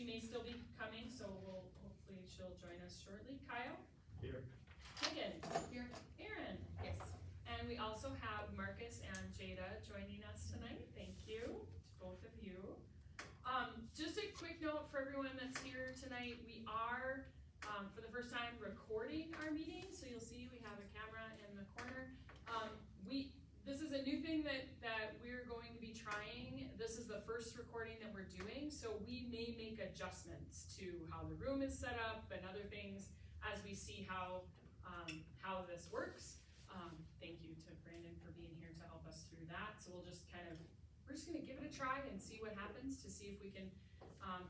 she may still be coming, so hopefully she'll join us shortly. Kyle? Here. Megan? Here. Aaron? Yes. And we also have Marcus and Jada joining us tonight. Thank you to both of you. Just a quick note for everyone that's here tonight. We are, for the first time, recording our meeting. So you'll see we have a camera in the corner. This is a new thing that we're going to be trying. This is the first recording that we're doing. So we may make adjustments to how the room is set up and other things as we see how this works. Thank you to Brandon for being here to help us through that. So we're just gonna give it a try and see what happens to see if we can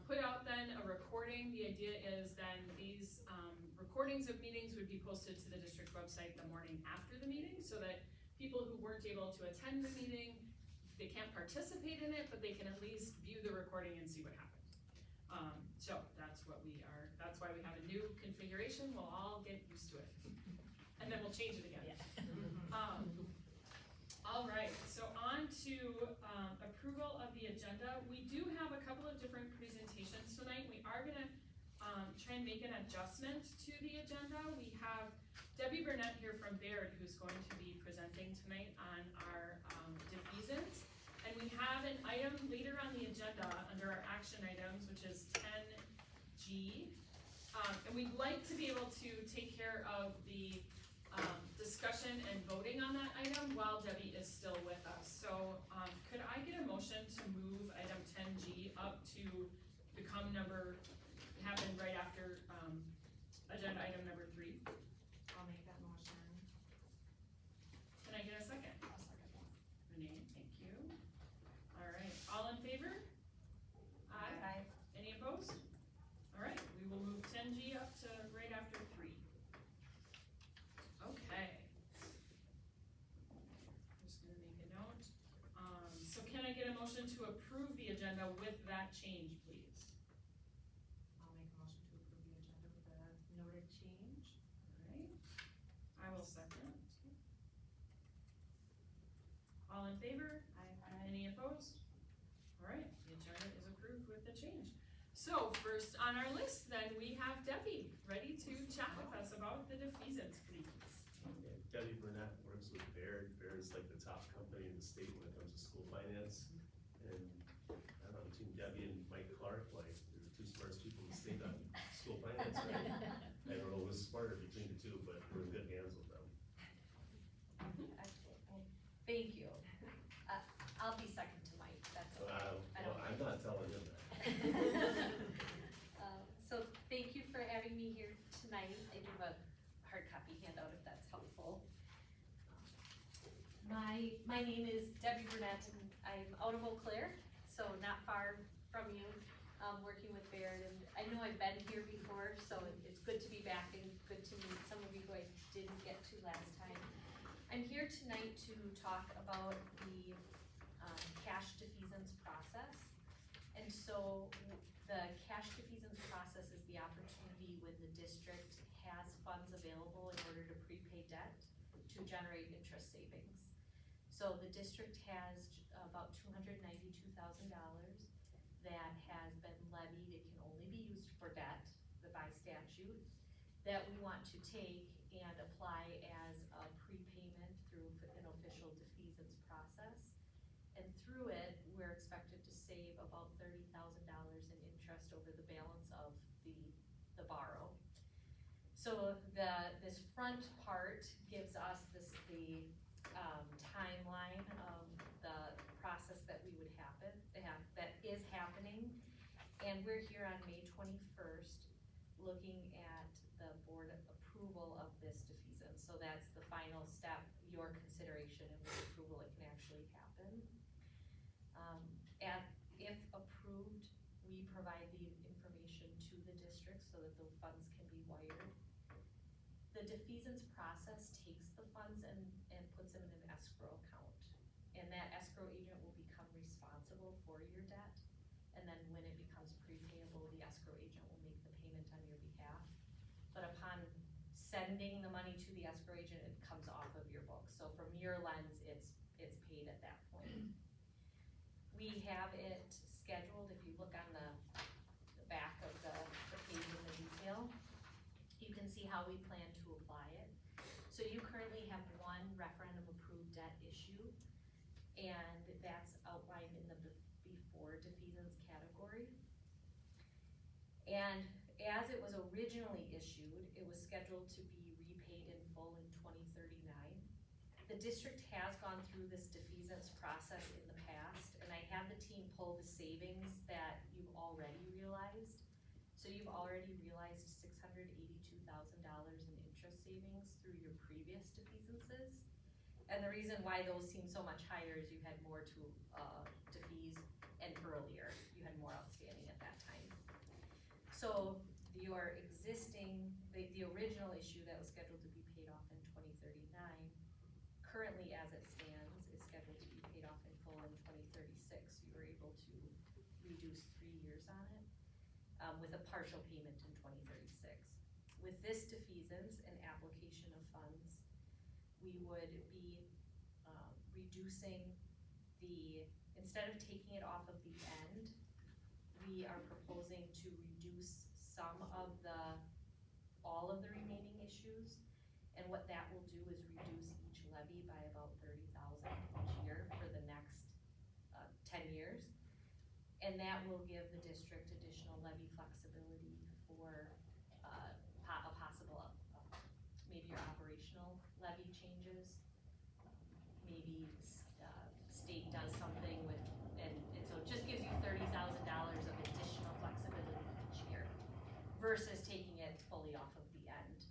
put out then a recording. The idea is then these recordings of meetings would be posted to the district website the morning after the meeting so that people who weren't able to attend the meeting, they can't participate in it, but they can at least view the recording and see what happened. So that's why we have a new configuration. We'll all get used to it. And then we'll change it again. Yeah. All right, so on to approval of the agenda. We do have a couple of different presentations tonight. We are gonna try and make an adjustment to the agenda. We have Debbie Burnett here from Baird who's going to be presenting tonight on our defeasance. And we have an item later on the agenda under our action items, which is 10G. And we'd like to be able to take care of the discussion and voting on that item while Debbie is still with us. So could I get a motion to move item 10G up to become happen right after agenda item number 3? I'll make that motion. Can I get a second? I'll second that. Renee, thank you. All right, all in favor? Aye. Aye. Any opposed? All right, we will move 10G up to right after 3. Okay. Just gonna make a note. So can I get a motion to approve the agenda with that change, please? I'll make a motion to approve the agenda with the noted change. All right, I will second. All in favor? Aye. Any opposed? All right, the agenda is approved with the change. So first on our list, then we have Debbie, ready to chat with us about the defeasance, please. Debbie Burnett works with Baird. Baird is like the top company in the state when it comes to school finance. And I don't know, between Debbie and Mike Clark, like they're the two smartest people in the state on school finance, right? I don't know who's smarter between the two, but we're in good hands with them. Excellent. Well, thank you. I'll be second to Mike. That's okay. Well, I'm not telling him that. So thank you for having me here tonight. I do have a hard copy handout if that's helpful. My name is Debbie Burnett and I'm out of Eau Claire, so not far from you, working with Baird. And I know I've been here before, so it's good to be back and good to meet some of you who I didn't get to last time. I'm here tonight to talk about the cash defeasance process. And so the cash defeasance process is the opportunity when the district has funds available in order to prepay debt to generate interest savings. So the district has about $292,000 that has been levied. It can only be used for debt by statute that we want to take and apply as a prepayment through an official defeasance process. And through it, we're expected to save about $30,000 in interest over the balance of the borrow. So this front part gives us the timeline of the process that that is happening. And we're here on May 21st looking at the board approval of this defeasance. So that's the final step, your consideration and with approval it can actually happen. If approved, we provide the information to the district so that the funds can be wired. The defeasance process takes the funds and puts them in an escrow account. And that escrow agent will become responsible for your debt. And then when it becomes prepayable, the escrow agent will make the payment on your behalf. But upon sending the money to the escrow agent, it comes off of your books. So from your lens, it's paid at that point. We have it scheduled, if you look on the back can see how we plan to apply it. So you currently have one referendum approved debt issue, and that's outlined in the before defeasance category. And as it was originally issued, it was scheduled to be repaid in full in 2039. The district has gone through this defeasance process in the past, and I had the team pull the savings that you've already realized. So you've already realized $682,000 in interest savings through your previous defeasances. And the reason why those seem so much higher is you had more to defease, and earlier, you had more outstanding at that time. So your existing, the original issue that was scheduled to be paid off in 2039, currently as it stands, is scheduled to be paid off in full in 2036. You were able to reduce 3 years on it, with a partial payment in 2036. With this defeasance and application of funds, we would be reducing instead of taking it off of the end, we are proposing to reduce all of the remaining issues. And what that will do is reduce each levy by about $30,000 each year for the next 10 years. And that will give the district additional levy flexibility for a possible, maybe your operational levy changes. Maybe state does something with, and so it just gives you $30,000 of additional flexibility each year versus taking it fully off of the end,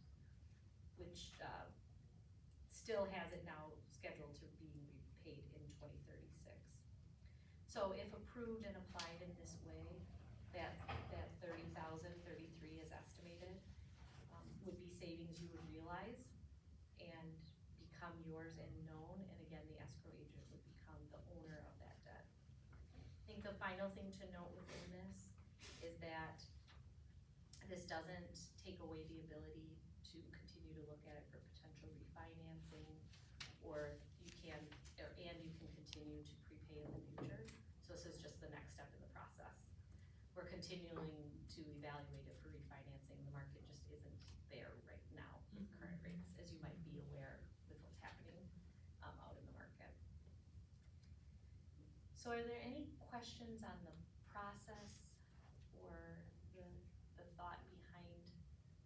which still has it now scheduled to be paid in 2036. So if approved and applied in this way, that 30,033 is estimated, would be savings you would realize and become yours and known, and again, the escrow agent would become the owner of that debt. I think the final thing to note within this is that this doesn't take away the ability to continue to look at it for potential refinancing, or you can continue to prepay in the future. So this is just the next step in the process. We're continuing to evaluate it for refinancing. The market just isn't there right now with current rates, as you might be aware with what's happening out in the market. So are there any questions on the process or the thought behind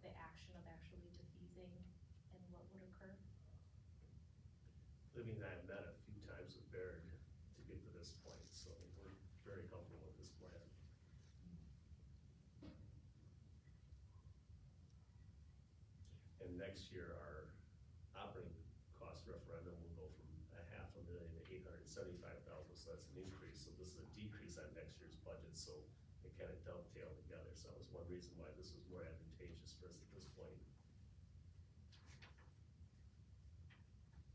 the action of actually defeasing and what would occur? Libby and I have met a few times with Baird to get to this point, so we're very comfortable with this plan. And next year, our operating cost referendum will go from $500,000 to $875,000, so that's an increase. So this is a decrease on next year's budget, so it kind of dovetailed together. So that was one reason why this was more advantageous for us at this point.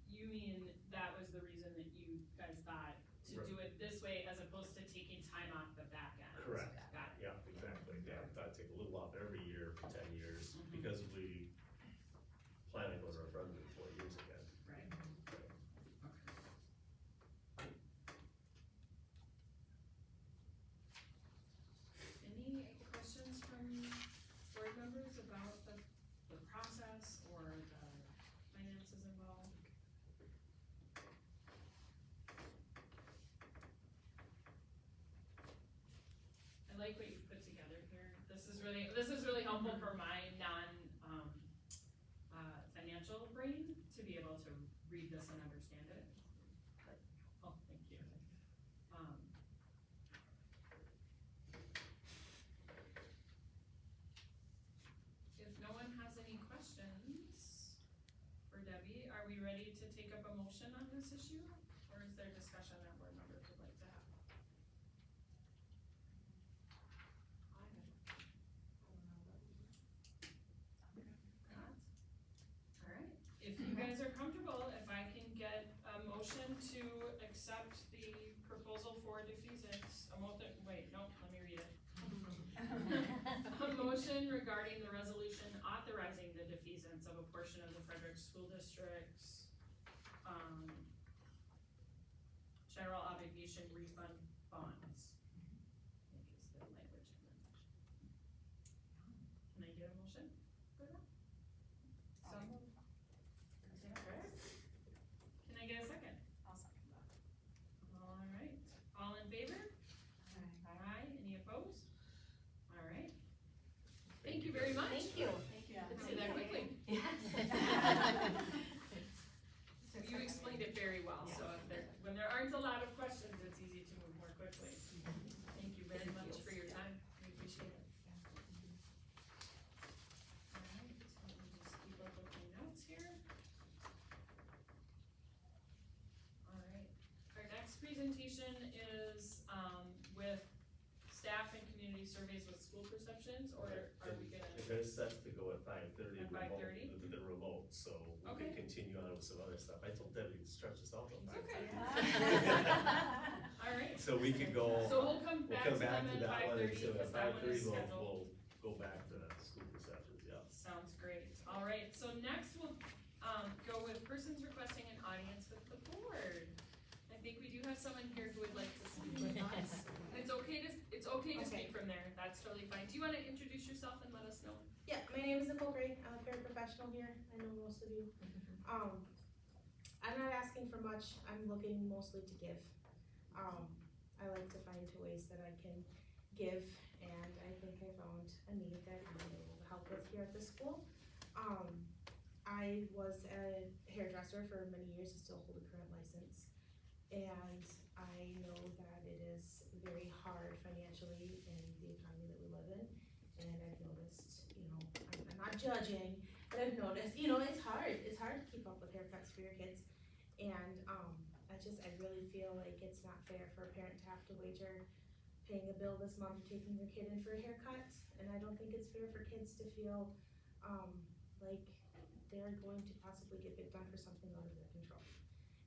You mean that was the reason that you guys thought to do it this way as opposed to taking time off the back end? Correct. Got it. Yeah, exactly. Yeah, I thought I'd take a little off every year for 10 years because we plan on going to referendum in 4 years again. Right. Any questions from board members about the process or the finances involved? I like what you put together here. This is really helpful for my financial brain to be able to read this and understand it. Oh, thank you. If no one has any questions for Debbie, are we ready to take up a motion on this issue? Or is there discussion that board members would like to have? Alright, if you guys are comfortable, if I can get a motion to accept the proposal for defeasance, let me read it. A motion regarding the resolution authorizing the defeasance of a portion of the Frederic School District's general obligation refund bonds. I think is the language in the motion. Can I get a motion for that? I'll make a motion. Can I get a second? Second. Alright, if you guys are comfortable, if I can get a motion to accept the proposal for defeasance of a portion of the Frederic School District's general obligation refund bonds. surveys with school perceptions, or are we gonna? And they're set to go at 5:30 At remote, 5:30? the remote, so we Okay. can continue on with some other stuff. I told Debbie to stretch this out till It's 5:30. All right, So we could go, so we'll come back to them that at one 5:30, until because at that one is 5:30 scheduled. we'll go back to school perceptions, yeah. Sounds great. All right, so next we'll, go with persons requesting an audience with the board. I think we do have someone here who would like to speak with us. And it's okay to speak from there, that's totally fine. Do you wanna introduce yourself and let us know? Yeah, my name is Nicole Gray. I'm a paraprofessional here. I know most of you. I'm not asking for much. I'm looking mostly to give. I like to find ways that I can give, and I think I found a need that I'm able to help with here at the school. I was a hairdresser for many years. I still hold a current license, and I know that it is very hard financially in the economy that we live in. And I've noticed, I'm not judging, but I've noticed, it's hard. It's hard to keep up with haircuts for your kids. And I really feel like it's not fair for a parent to have to wager paying a bill this month, taking their kid in for a haircut. And I don't think it's fair for kids to feel like they're going to possibly get picked on for something out of their control.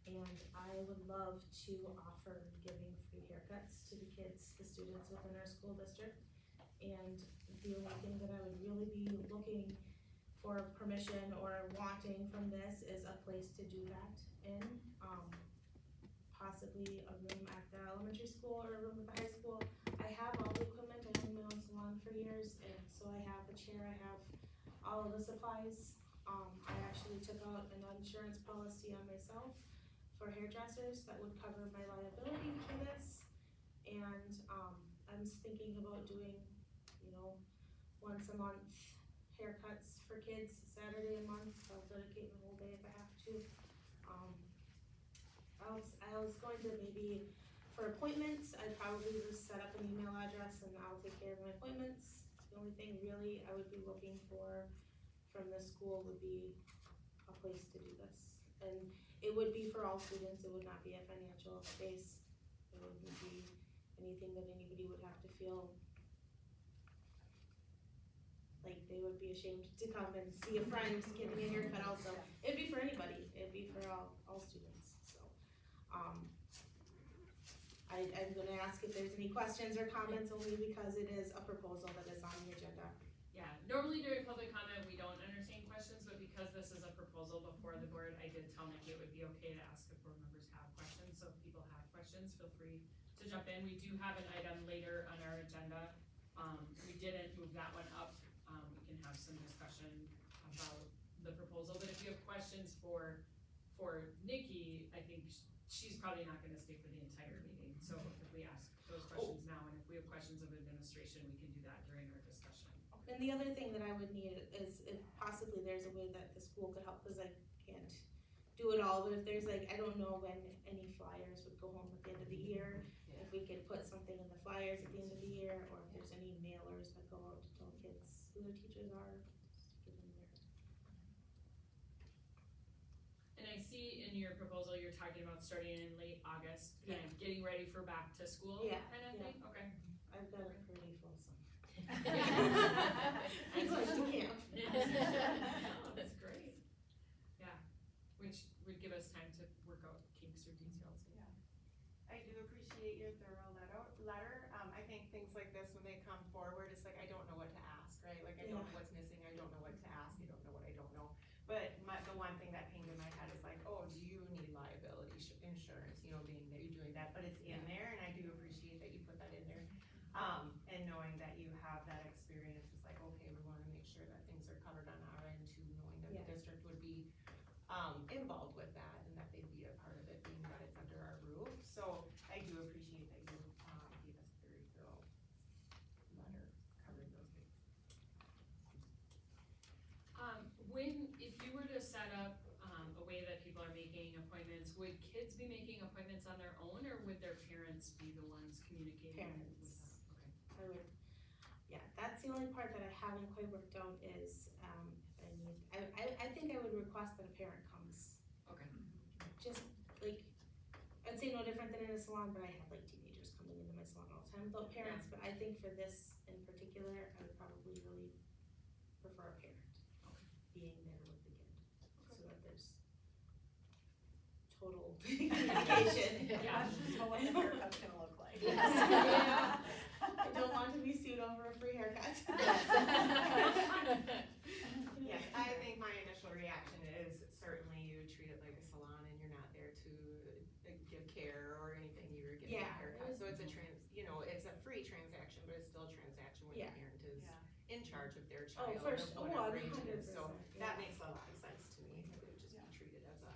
And I would love to offer giving free haircuts to the kids, the students within our school district. And the only thing that I would really be looking for permission or wanting from this is a place to do that in. Possibly a room at the elementary school or a room at the high school. I have all the equipment. I owned my own salon for years, and so I have a chair, I have all of the supplies. I actually took out an insurance policy on myself for hairdressers that would cover my liability for this. And I'm just thinking about doing, once a month haircuts for kids, Saturday a month. I'll dedicate my whole day if I have to. I was going to maybe, for appointments, I'd probably just set up an email address and I'll take care of my appointments. The only thing really I would be looking for from the school would be a place to do this. And it would be for all students. It would not be a financial base. It wouldn't be anything that anybody would have to feel like they would be ashamed to come and see a friend getting a haircut also. It'd be for anybody. It'd be for all students. So, I'm gonna ask if there's any questions or comments only because it is a proposal that is on the agenda. Yeah, normally during public comment, we don't entertain questions, but because this is a proposal before the board, I did tell Nikki it would be okay to ask if board members have questions. So if people have questions, feel free to jump in. We do have an item later on our agenda. We didn't move that one up. We can have some discussion about the proposal, but if you have questions for Nikki, I think she's probably not gonna stay for the entire meeting. So if we ask those questions now, and if we have questions of administration, we can do that during our discussion. And the other thing that I would need is if possibly there's a way that the school could help, cause I can't do it all, but if there's I don't know when any flyers would go home at the end of the year. If we could put something in the flyers at the end of the year, or if there's any mailers that go out to tell kids who their teachers are, get in there. And I see in your proposal, you're talking about starting in late August, kind Yeah. of getting ready for back to school Yeah, kind of thing, okay. I've got a pretty full summer. Yeah. I'm going to camp. No, that's great. Yeah, which would give us time to work out kinks or details. I do appreciate your thorough letter. I think things like this, when they come forward, it's I don't know what to ask, right? I don't know what's missing, I don't know what to ask, I don't know what I don't know. But the one thing that pinged in my head is oh, do you need liability insurance, being that you're doing that, but it's in there, and I do appreciate that you put that in there. And knowing that you have that experience, it's okay, we wanna make sure that things are covered on our end too, knowing that the district would be involved with that, and that they'd be a part of it, being that it's under our roof. So I do appreciate that you gave us a very thorough letter covering those things. If you were to set up a way that people are making appointments, would kids be making appointments on their own, or would their parents be the ones communicating with them? Okay. That's the only part that I haven't quite worked out is, I think I would request that a parent comes. Okay. Just I'd say no different than in a salon, but I have teenagers coming into my salon all the time without parents, but I think for this in particular, I would probably really prefer a parent being there with the kid, so that there's total communication. Yeah. But what the haircut's gonna look like. Yes. Yeah. I don't want to be sued over a free haircut. Yes, I think my initial reaction is certainly you treat it like a salon and you're not there to give care or anything, you're getting a Yeah. haircut. So it's a it's a free transaction, but it's still a transaction when the Yeah. parent is Yeah. in charge of their Oh, child for or sure. whatever age it is. 100%, So yeah. that makes a lot of sense to me. It would just be treated as a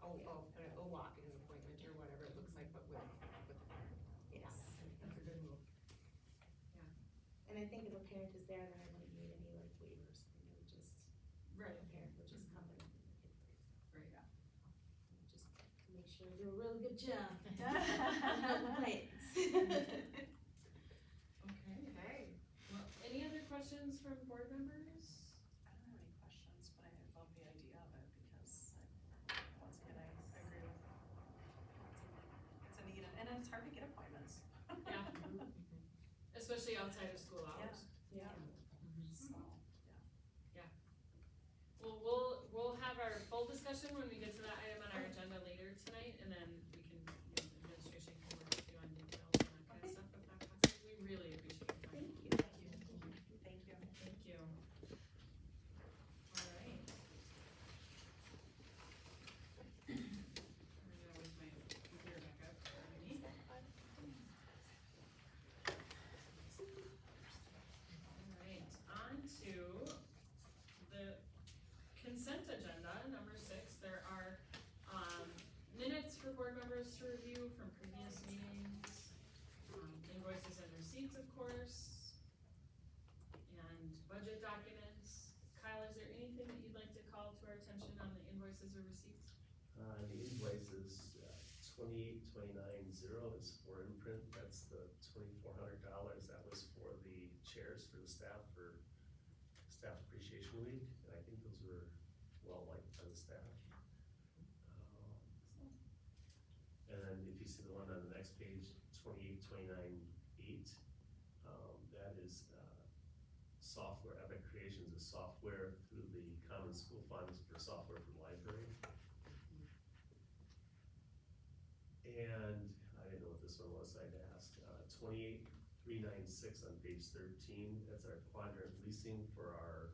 walk-in appointment or whatever it looks like, but with the parent. Yes. That's a good move. And I think if a parent is there, then I wouldn't need any like waivers. I think it would just, Right. a parent would just come in and the kid plays. Right. And just make sure they do a really good job. No complaints. Okay. Well, any other questions from board members? I don't have any questions, but I love the idea of it because once again, I agree with it's a need and it's hard to get appointments. Yeah. Especially outside of school hours. Yeah. So, Well, we'll have our full discussion when we get to that item on our agenda later tonight, and then we can, administration can work with you on details and that kind of stuff if that passes. We really appreciate your time. Thank you. thank you. Thank you. All right. I'm gonna wake my computer back up for me. Alright, on to the consent agenda, number 6. There are, minutes for board members to review from previous meetings, invoices and receipts, of course, and budget documents. Kyle, is there anything that you'd like to call to our attention on the invoices or receipts? The invoices, 28,290 is for imprint, that's the $2,400, that was for the chairs for the staff for Staff Appreciation Week, and I think those were well liked by the staff. And then if you see the one on the next page, 28,298, that is, software, Epic Creations is software through the Common School Funds for software for the library. And I didn't know what this one was, I'd ask, 28,396 on page 13, that's our quadrant leasing for our,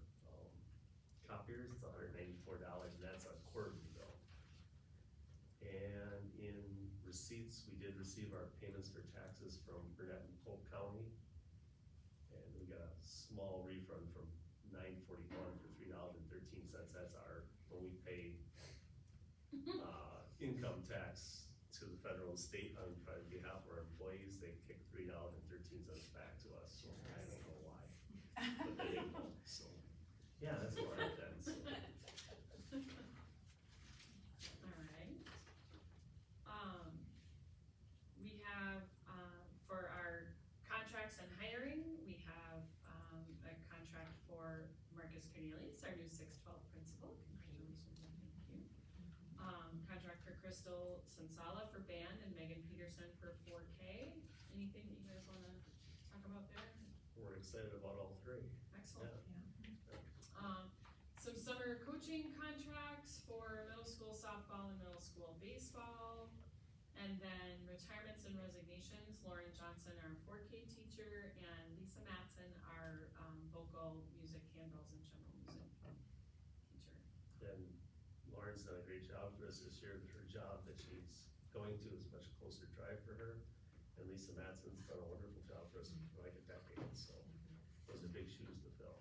copiers, it's $194, and that's a quarterly bill. And in receipts, we did receive our payments for taxes from Burnett and Polk County. And we got a small refund from 941 for $3.13, that's our, when we pay, income tax to the federal and state on behalf of our employees, they kick $3.13 back to us, so I don't know why. But they don't, so, yeah, that's a lot then, so. Alright. We have, for our contracts and hiring, we have, a contract for Marcus Cornelius, our new 612 principal. Congratulations and thank you. Contract for Crystal Sensala for band and Megan Peterson for 4K. Anything that you guys wanna talk about there? We're excited about all three. Excellent. Yeah. Some summer coaching contracts for middle school softball and middle school baseball. And then retirements and resignations, Lauren Johnson, our 4K teacher, and Lisa Matson, our vocal, music, handbells, and general music teacher. And Lauren's done a great job for us this year, her job that she's going to is much closer drive for her. And Lisa Matson's done a wonderful job for us for like a decade, so those are big shoes to fill.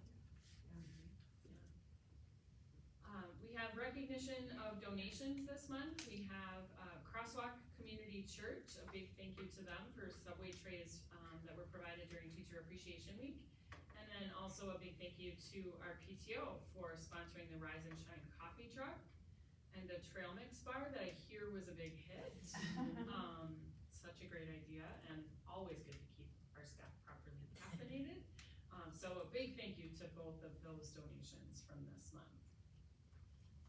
We have recognition of donations this month. We have Crosswalk Community Church, a big thank you to them for subway trays that were provided during Teacher Appreciation Week. And then also a big thank you to our PTO for sponsoring the Rise and Shine coffee truck and a trail mix bar that I hear was a big hit. Such a great idea, and always good to keep our staff properly caffeinated. So a big thank you to both of those donations from this month.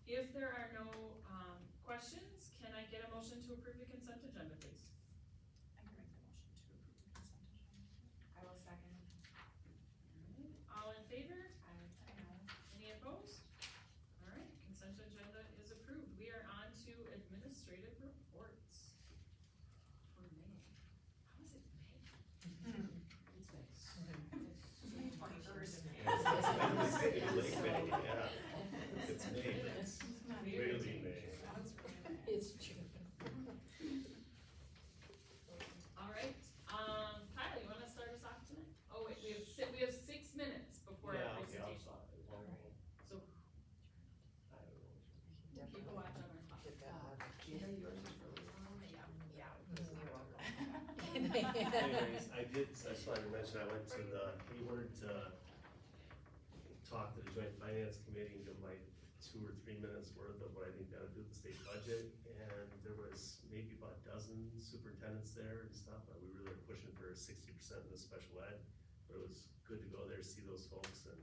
If there are no questions, can I get a motion to approve the consent agenda, please? I can make the motion to approve the consent agenda. I will second. administrative reports for May. How is it May? It's nice. It's May 21st. It's May, yeah. It's May, but it's really May. It's June. All right, Kyle, you wanna start us off tonight? Oh wait, we have 6 minutes before our Yeah, okay, I'll presentation. start. So I don't know. keep a watch on our clock. Jada, yours is really long. Anyways, I just wanted to mention, I went to the Hayward to talk to the joint finance committee and give my 2 or 3 minutes worth of what I think gotta do with the state budget. And there was maybe about a dozen superintendents there and stuff, but we really are pushing for 60% in the special ed. But it was good to go there, see those folks and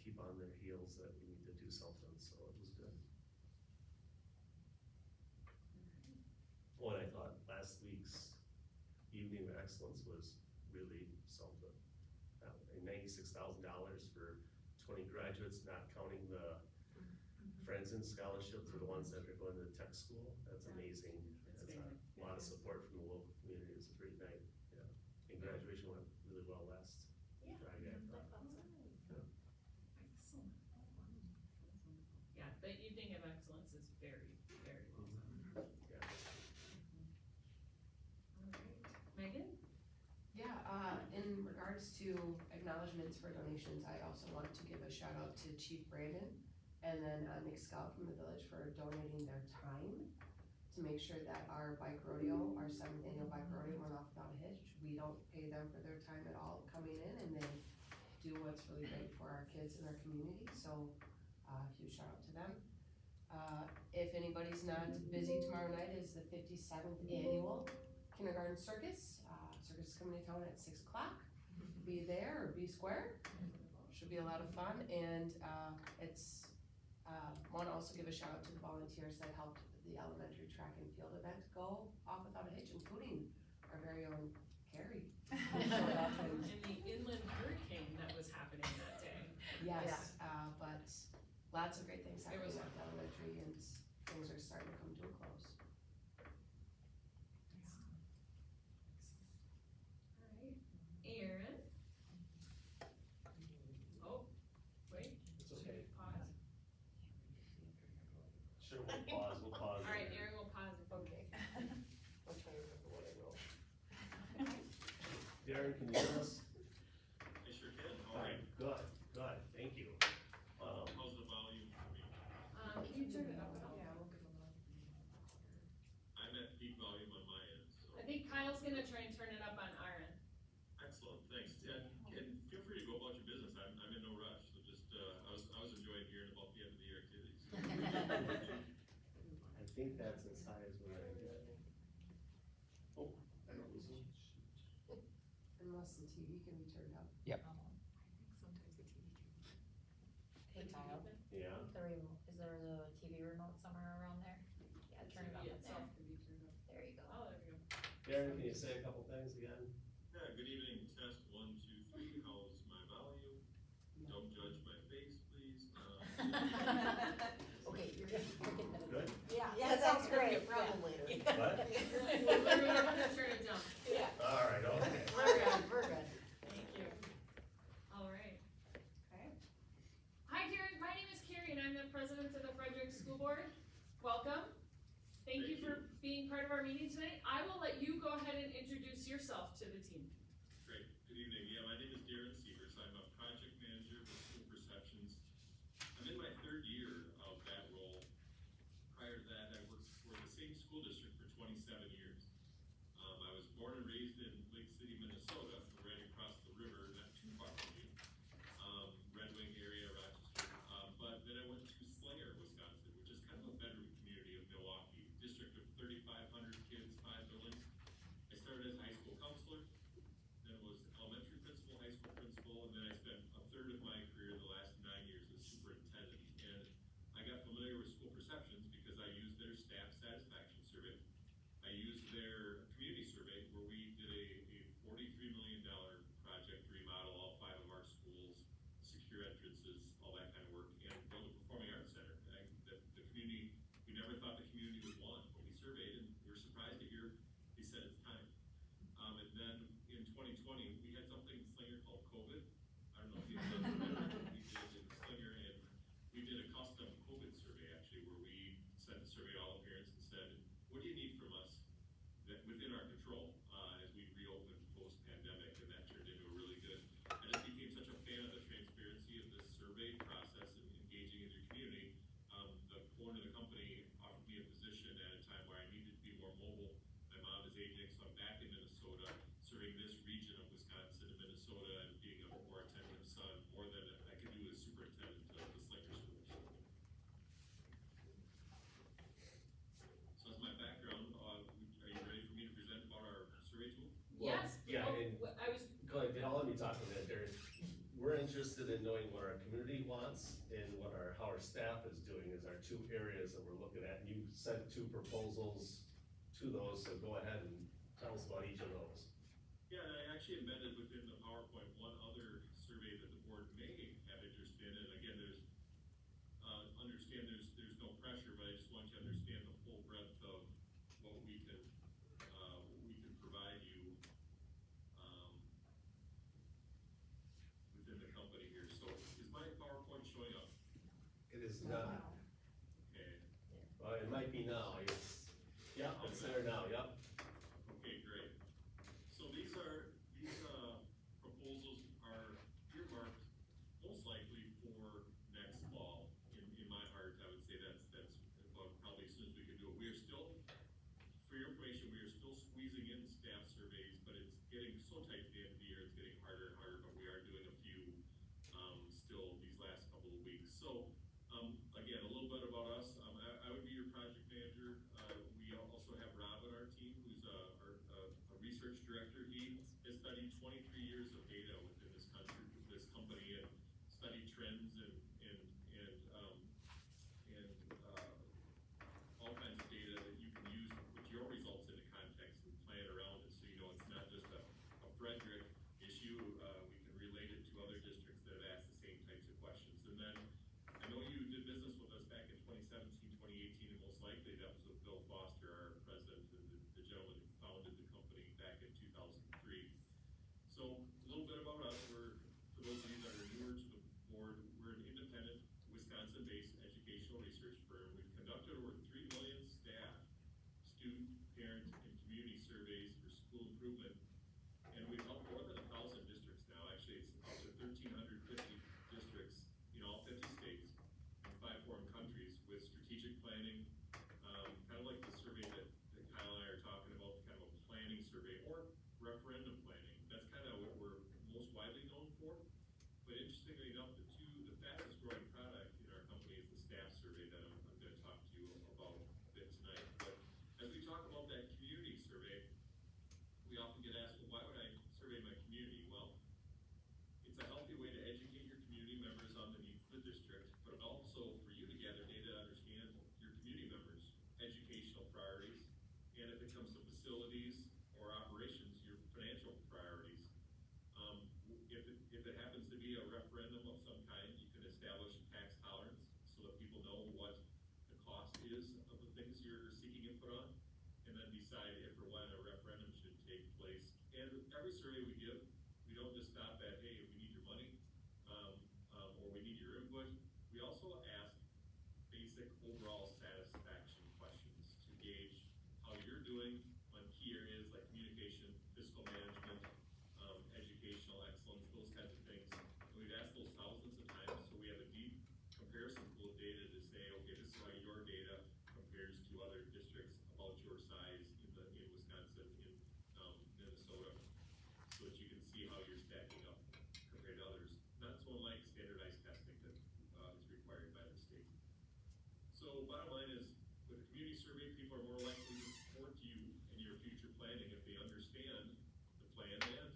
keep on their heels that we need to do something, so it was good. Oh, and I thought last week's Evening of Excellence was really something. $96,000 for 20 graduates, not counting the Friends in Scholarship for the ones that are going to the tech school. That's amazing. That's That's a lot of support from the local community. It was a great night, yeah. And graduation went really well last Friday, I thought. Excellent. Yeah, the evening of excellence is very, very well done. Yeah. All right, Megan? Yeah, in regards to acknowledgements for donations, I also want to give a shout out to Chief Brandon and then Nick Scout from the village for donating their time to make sure that our bike rodeo, our 7th annual bike rodeo went off without a hitch. We don't pay them for their time at all coming in, and they do what's really great for our kids in our community, so huge shout out to them. If anybody's not busy, tomorrow night is the 57th annual kindergarten circus. Circus is coming to town at 6 o'clock. Be there or be square. Should be a lot of fun, and it's want to also give a shout out to the volunteers that helped the elementary track and field event go off without a hitch, including our very own Carrie. Showed up and- And the inland hurricane that was happening that day. Yes, but lots of great things It happening was at the elementary, and things are starting to come to a close. All right, Aaron? Oh, wait, It's okay. pause. Sure, we'll pause. All right, Aaron will pause. Okay. I'll try to remember what I wrote. Darren, can you hear us? I sure can. All right, good, thank you. How's the volume for me? Can you turn it up at all? I'm at peak volume on my end, so. I think Kyle's gonna try and turn it up on our end. Excellent, thanks. And feel free to go about your business. I'm in no rush, so just, I was enjoying hearing about the end of the year activities. I think that's as high as we're gonna get. Oh, I don't lose him. Unless the TV can be turned up. Hey Kyle, Yeah, is there the TV remote somewhere around there? Yeah, turn it up TV in itself there. can be turned up. There you go. Oh, there we go. Darren, can you say a couple things again? Yeah, good evening, test 1, 2, 3. How's my volume? Don't judge my face, please. Okay, you're gonna. Good? Yeah, Yeah, that sounds great. Problem later. What? We're gonna turn it down. Yeah, All right, okay. we're good, we're good. Thank you. All right. Okay. Hi, Darren. My name is Carrie, and I'm the president of the Frederic School Board. Welcome. Thank you for being part of our meeting tonight. I will let you go ahead and introduce yourself to the team. Great, good evening. Yeah, my name is Darren Sievers. I'm a project manager with School Perceptions. I'm in my 3rd year of that role. Prior to that, I worked for the same school district for 27 years. I was born and raised in Lake City, Minnesota, right across the river, not too far from you. Red Wing area, Rochester. But then I went to Slinger, Wisconsin, which is kind of a bedroom community of Milwaukee. District of 3,500 kids, 5 buildings. I started as a high school counselor, Minnesota and being a more attentive son, more than I could do as superintendent of the Slinger schools. So that's my background. Are you ready for me to present about our survey tool? Well, Yes, yeah, oh, and- I was, Go ahead, I'll let me talk a minute there. We're interested in knowing what our community wants and how our staff is doing is our two areas that we're looking at. And you sent 2 proposals to those, so go ahead and tell us about each of those. Yeah, and I actually embedded within the PowerPoint one other survey that the board may have interest in, and again, understand there's no pressure, but I just want you to understand the full breadth of what we can provide you, within the company here. So is my PowerPoint showing up? It is not, Okay, well, it might be now, it's, yeah, it's there now, yep. okay, great. So these proposals are earmarked most likely for next fall. In my heart, I would say that's about probably as soon as we can do it. We are still, for your information, we are still squeezing in staff surveys, but it's getting so tight at the end of the year, it's getting harder and harder, but we are doing a few, still these last couple of weeks. So, again, a little bit about us. I would be your project manager. We also have Rob on our team, who's a research director. He has studied 23 years of data within this company, and studied trends and all kinds of data that you can use to put your results into context and plan around it, so you know it's not just a Frederic issue. We can relate it to other districts that have asked the same types of questions. And then I know you did business with us back in 2017, 2018, and most likely that was with Bill Foster, our president, and the gentleman who founded the company back in 2003. So a little bit about us. For those of you that are newer to the board, we're an independent Wisconsin-based educational research firm. We've conducted over 3 million staff, student, parent, and community surveys for school improvement, and we've helped more than 1,000 districts now. Actually, it's up to 1,350 districts in all 50 states and 5 foreign countries with strategic planning, kind of like the survey that Kyle and I are talking about, kind of a planning survey or referendum planning. That's kind of what we're most widely known for. But interestingly enough, the fastest growing product in our company is the staff survey that I'm going to talk to you about a bit tonight. But as we talk about that community survey, we often get asked, well, why would I survey my community? Well, it's a healthy way to educate your community members on the needs of the district, but also for you to gather data to understand your community members' educational priorities, and if it comes to facilities or operations, your financial priorities. If it happens to be a referendum of some kind, you can establish a tax tolerance so that people know what the cost is of the things you're seeking input on, and then decide if or when a referendum should take place. And every survey we give, we don't just stop at, hey, we need your money, or we need your input. We also ask basic overall satisfaction questions to gauge how you're doing on key areas like communication, fiscal management, educational excellence, those kinds of things. And we've asked those thousands of times, so we have a deep comparison pool of data to say, okay, this is how your data compares to other districts about your size in Wisconsin, in Minnesota, so that you can see how you're stacking up compared to others. Not so unlike standardized testing that is required by the state. So bottom line is, with a community survey, people are more likely to support you in your future planning if they understand the plan, and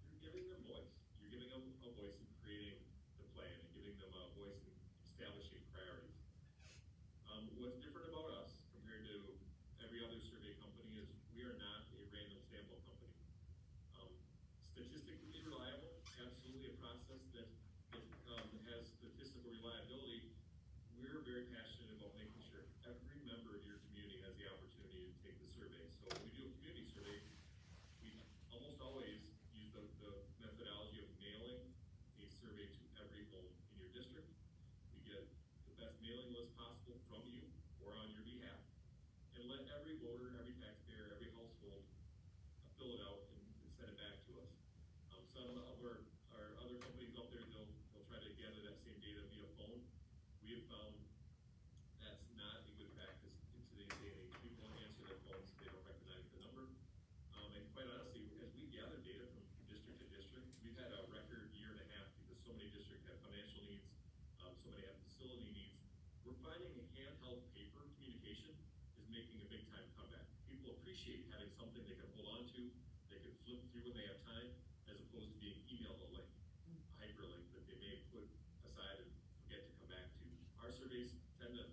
you're giving them voice. You're giving them a voice in creating the plan and giving them a voice in establishing priorities. What's different about us compared to every other survey company is we are not a random sample company. Statistically reliable, absolutely a process that has statistical reliability. We're very passionate about making sure every member of your community has the opportunity to take the survey. So when we do a community survey, we almost always use the methodology of mailing a survey to every home in your district. We get the best mailing list possible from you or on your behalf, and let every voter, every taxpayer, every household fill it out and send it back to us. Some of our other companies out there, they'll try to gather that same data via phone. We have found that's not a good practice in today's day and age. People don't answer their phones, they don't recognize the number. And quite honestly, as we gather data from district to district, we've had a so many have facility needs. We're finding a handheld paper communication is making a big time comeback. People appreciate having something they can hold on to, they can flip through when they have time, as opposed to being emailed a link, a hyperlink that they may put aside and forget to come back to. Our surveys tend to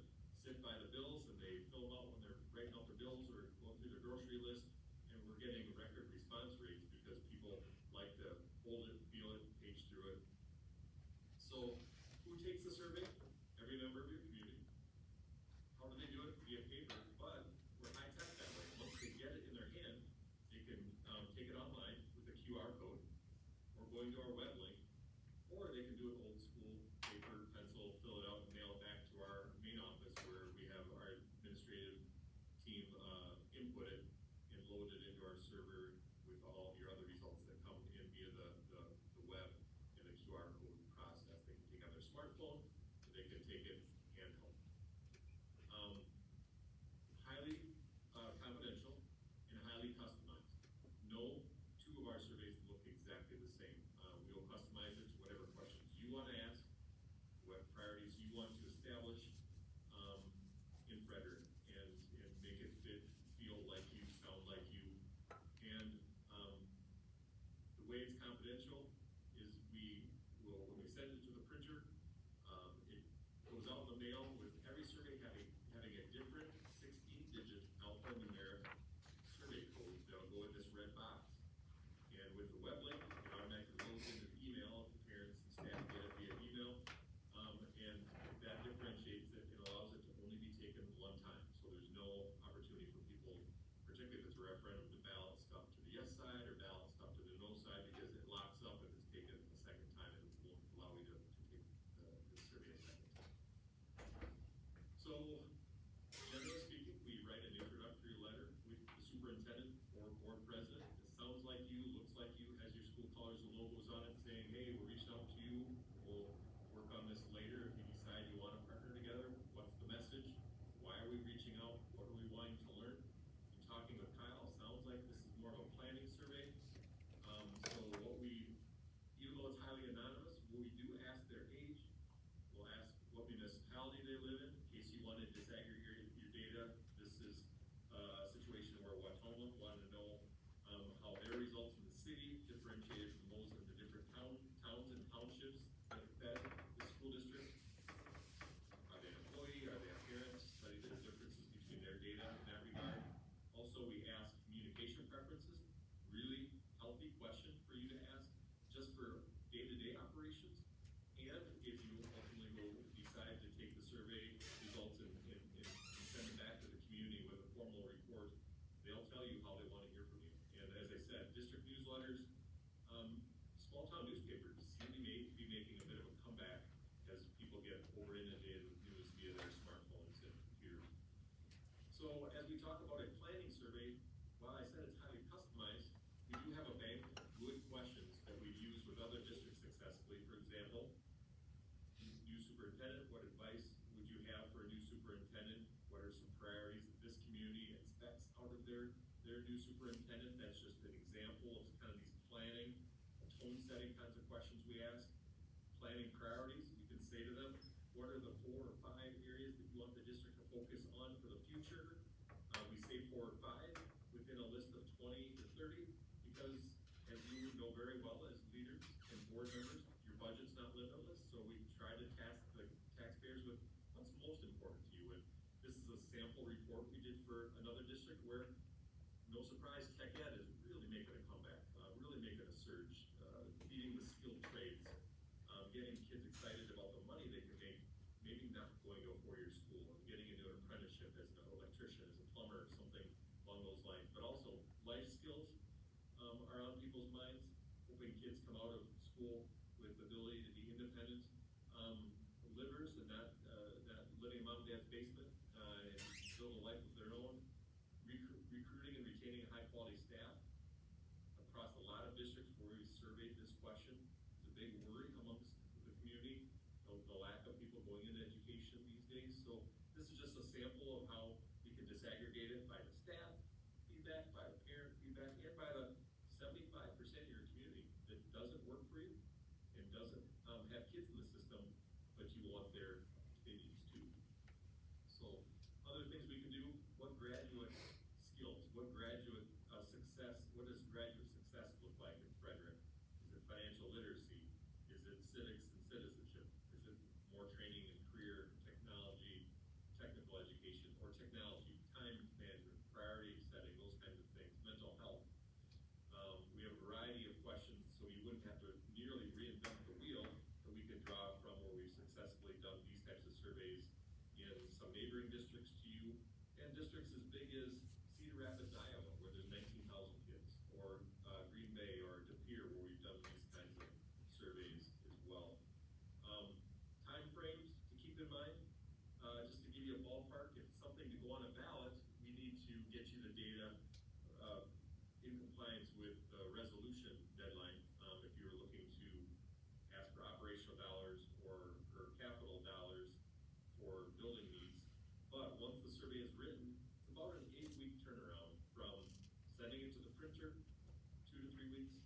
sit by the bills and they fill them out when they're writing out their bills or going through their grocery list, and we're getting record response rates because people like to hold it, feel it, page through it. So, who takes the survey? Every member of your community. How do they do it? Via paper, but we're high tech that way. Once they get it in their hand, they can take it online with a QR code, or going to our web link, or they can do it old school, paper, pencil, fill it out, and mail it back to our main office where we have our administrative team input it and load it into our server with all your other results that come in via the web and the QR code process. They can take on their smartphone, or they can take it handheld. Highly confidential and highly customized. No two of our surveys look exactly the same. We will customize it to whatever questions you want to ask, what priorities you want to establish in Frederic, and make it fit, feel like you, sound like you. And the way it's confidential is we will, when we send it to the printer, it goes out in the mail with every survey having a different 16-digit alphanumeric survey code that'll go in this red box. And with the web link, it automatically goes into the email. The parents and staff get it via email. And that differentiates it and allows it to only be taken one time. So there's no opportunity for people, particularly if it's a referendum, to ballot stuff to the yes side or ballot stuff to the no side, because it locks up if it's taken a second time. It won't allow you to take the survey a second time. So, generally speaking, we write an introductory letter with the superintendent or board president. It sounds like you, looks like you, has your school colors and logos on it, saying, hey, we're reaching out to you. We'll work on this later if you decide you want to partner together. What's the message? Why are we reaching out? What are we wanting to learn? In talking with Kyle, sounds like this is more of a planning survey. So what we, even though it's highly anonymous, what we do ask their age. We'll ask what municipality they live in case you want to disaggregate your data. This is a situation where Watoma wanted to know how their results in the city differentiated from those in the different towns and townships that fed the school district. Are they an employee? Are they a parent? Study the differences between their data in that regard. Also, we ask communication preferences. Really healthy question for you to ask just for day-to-day operations. And if you ultimately will decide to take the survey results and send it back to the community with a formal report, they'll tell you how they want to hear from you. And as I said, district newsletters, small town newspapers seem to be making a bit of a comeback as people get over-inundated with news via their smartphones and computers. So as we talk about a planning survey, while I said it's highly customized, we do have a bank of good questions that we've used with other districts successfully. For example, new superintendent, what advice would you have for a new superintendent? What are some priorities that this community expects out of their new superintendent? That's just an example of kind of these planning, tone setting kinds of questions we ask. Planning priorities, you can say to them, what are the 4 or 5 areas that you want the district to focus on for the future? We say 4 or 5 within a list of 20 to 30 because, as you know very well as leaders and board members, your budget's not limitless, so we try to task the taxpayers with what's most important to you. And this is a sample report we did for another district where, no surprise, tech ed is really making a comeback, really making a surge, feeding the skilled trades, getting kids excited about the money they can make, maybe not going to a 4-year school and getting into an apprenticeship as an electrician, as a plumber, or something along those lines. But also life skills are on people's minds, hoping kids come out of school with the ability to be independent livers and not living in mom and dad's basement and build a life of their own. Recruiting and retaining high quality staff across a lot of districts where we surveyed this question is a big worry amongst the community, the lack of people going into education these days. So this is just a sample of how we can disaggregate it by the staff feedback, by the parent feedback, and by the 75% of your community that doesn't work for you and doesn't have kids in the system, but you want their districts as big as Cedar Rapids, Iowa, where there's 19,000 kids, or Green Bay or De Pere, where we've done these kinds of surveys as well. Time frames to keep in mind, just to give you a ballpark, if it's something to go on a ballot, we need to get you the data in compliance with the resolution deadline. If you were looking to ask for operational dollars or capital dollars for building needs. But once the survey is written, it's about an 8-week turnaround from sending it to the printer, 2 to 3 weeks,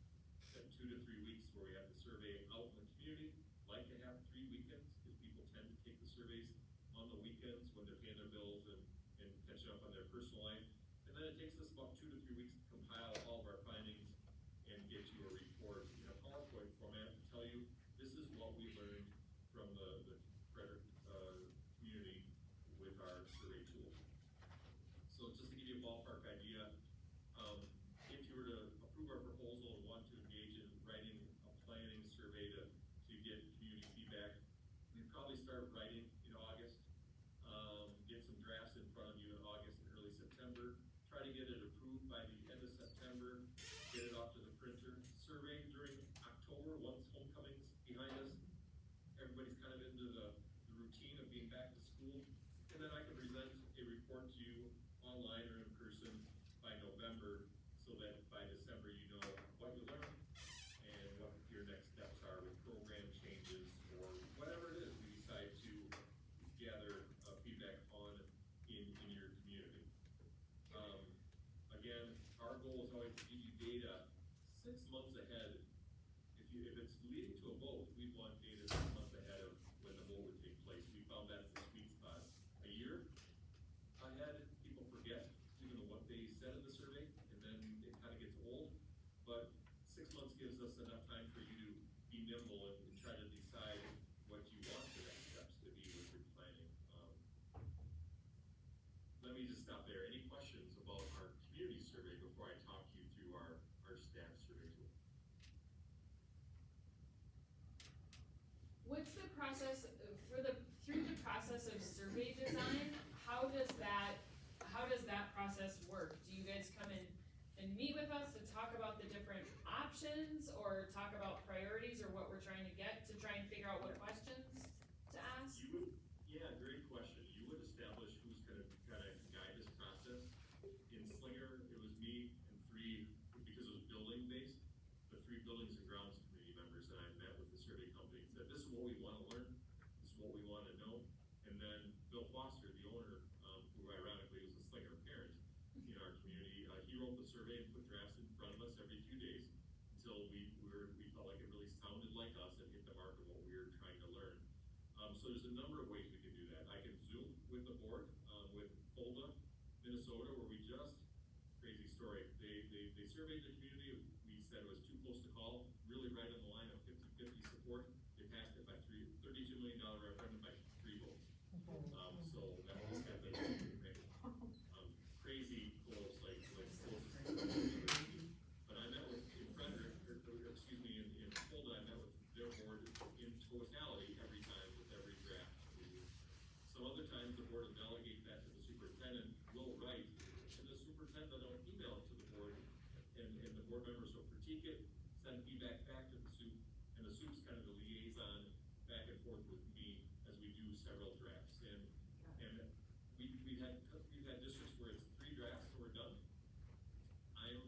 then 2 to 3 weeks where we have the survey out in the community. Like to have 3 weekends because people tend to take the surveys on the weekends when they're paying their bills and catching up on their personal life. And then it takes us about 2 to 3 weeks to compile all of our findings and get you a report in a PowerPoint format to tell you this is what we learned from the Frederic community with our survey tool. So just to give you a ballpark idea, if you were to approve our proposal and want to engage in writing a planning survey to get community feedback, we'd probably start writing in August, get some drafts in front of you in August and early September, try to get it approved by the end of September, get it off to the printer, survey during October once homecoming's behind us. Everybody's kind of into the routine of being back to school, and then I can present a report to you online or in person by November, so that by December you know what you learned and what your next steps are with program changes or whatever it is we decide to gather feedback on in your community. Again, our goal is always to give you data 6 months ahead. If it's leading to a vote, we want data 6 months ahead of when the vote would take place. We found that's the sweet spot. A year ahead, people forget even what they said in the survey, and then it kind of gets old. But 6 months gives us enough time for you to be nimble and try to decide what you want the next steps to be with your planning. Let me just stop there. Any questions about our community survey before I talk you through our staff survey tool? What's the process through the process of survey design? How does that process work? Do you guys come in and meet with us to talk about the different options, or talk about priorities or what we're trying to get to try and figure out what questions to ask? Yeah, great question. You would establish who's gonna kind of guide this process. In Slinger, it was me and 3, because it was building based, the 3 buildings and grounds committee members, and I met with the survey company and said, this is what we want to learn, this is what we want to know. And then Bill Foster, the owner, who ironically was a Slinger parent in our community, he wrote the survey and put drafts in front of us every few days until we felt like it really sounded like us and hit the mark of what we were trying to learn. So there's a number of ways we can do that. I can Zoom with the board, with Fulda, Minnesota, where we just, crazy story, they surveyed the community. We said it was too close to call, really right on the line of 50-50 support. They passed it by $32 million referendum by 3 votes. So that just happened. Crazy close, like closest. But I met with in Frederic, in Fulda, I met with their board in totality every time with every draft. Some other times the board will delegate that to the superintendent, will write, and the superintendent will email it to the board, and the board members will critique it, send feedback back to the soup, and the soup's kind of the liaison back and forth with me as we do several drafts. And we've had districts where it's 3 drafts and we're done. I'm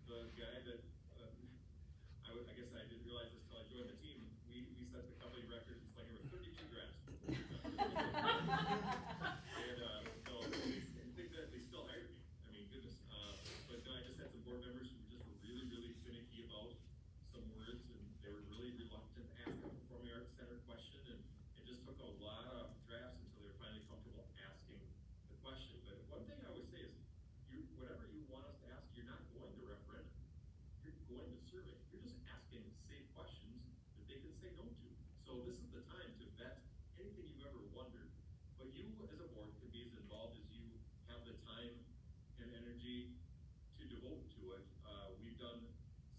the guy that I guess I didn't realize this till I joined the team. We set the company record in Slinger with 32 drafts. And so I think that they still hired me. I mean, goodness. But no, I just had some board members who just were really, really finicky about some words, and they were really reluctant to ask a performing arts center question, and it just took a lot of drafts until they were finally comfortable asking the question. But one thing I always say is, whatever you want us to ask, you're not going to referendum. You're going to survey. You're just asking safe questions that they can say no to. So this is the time to vet anything you've ever wondered. But you, as a board, can be as involved as you have the time and energy to devote to it. We've done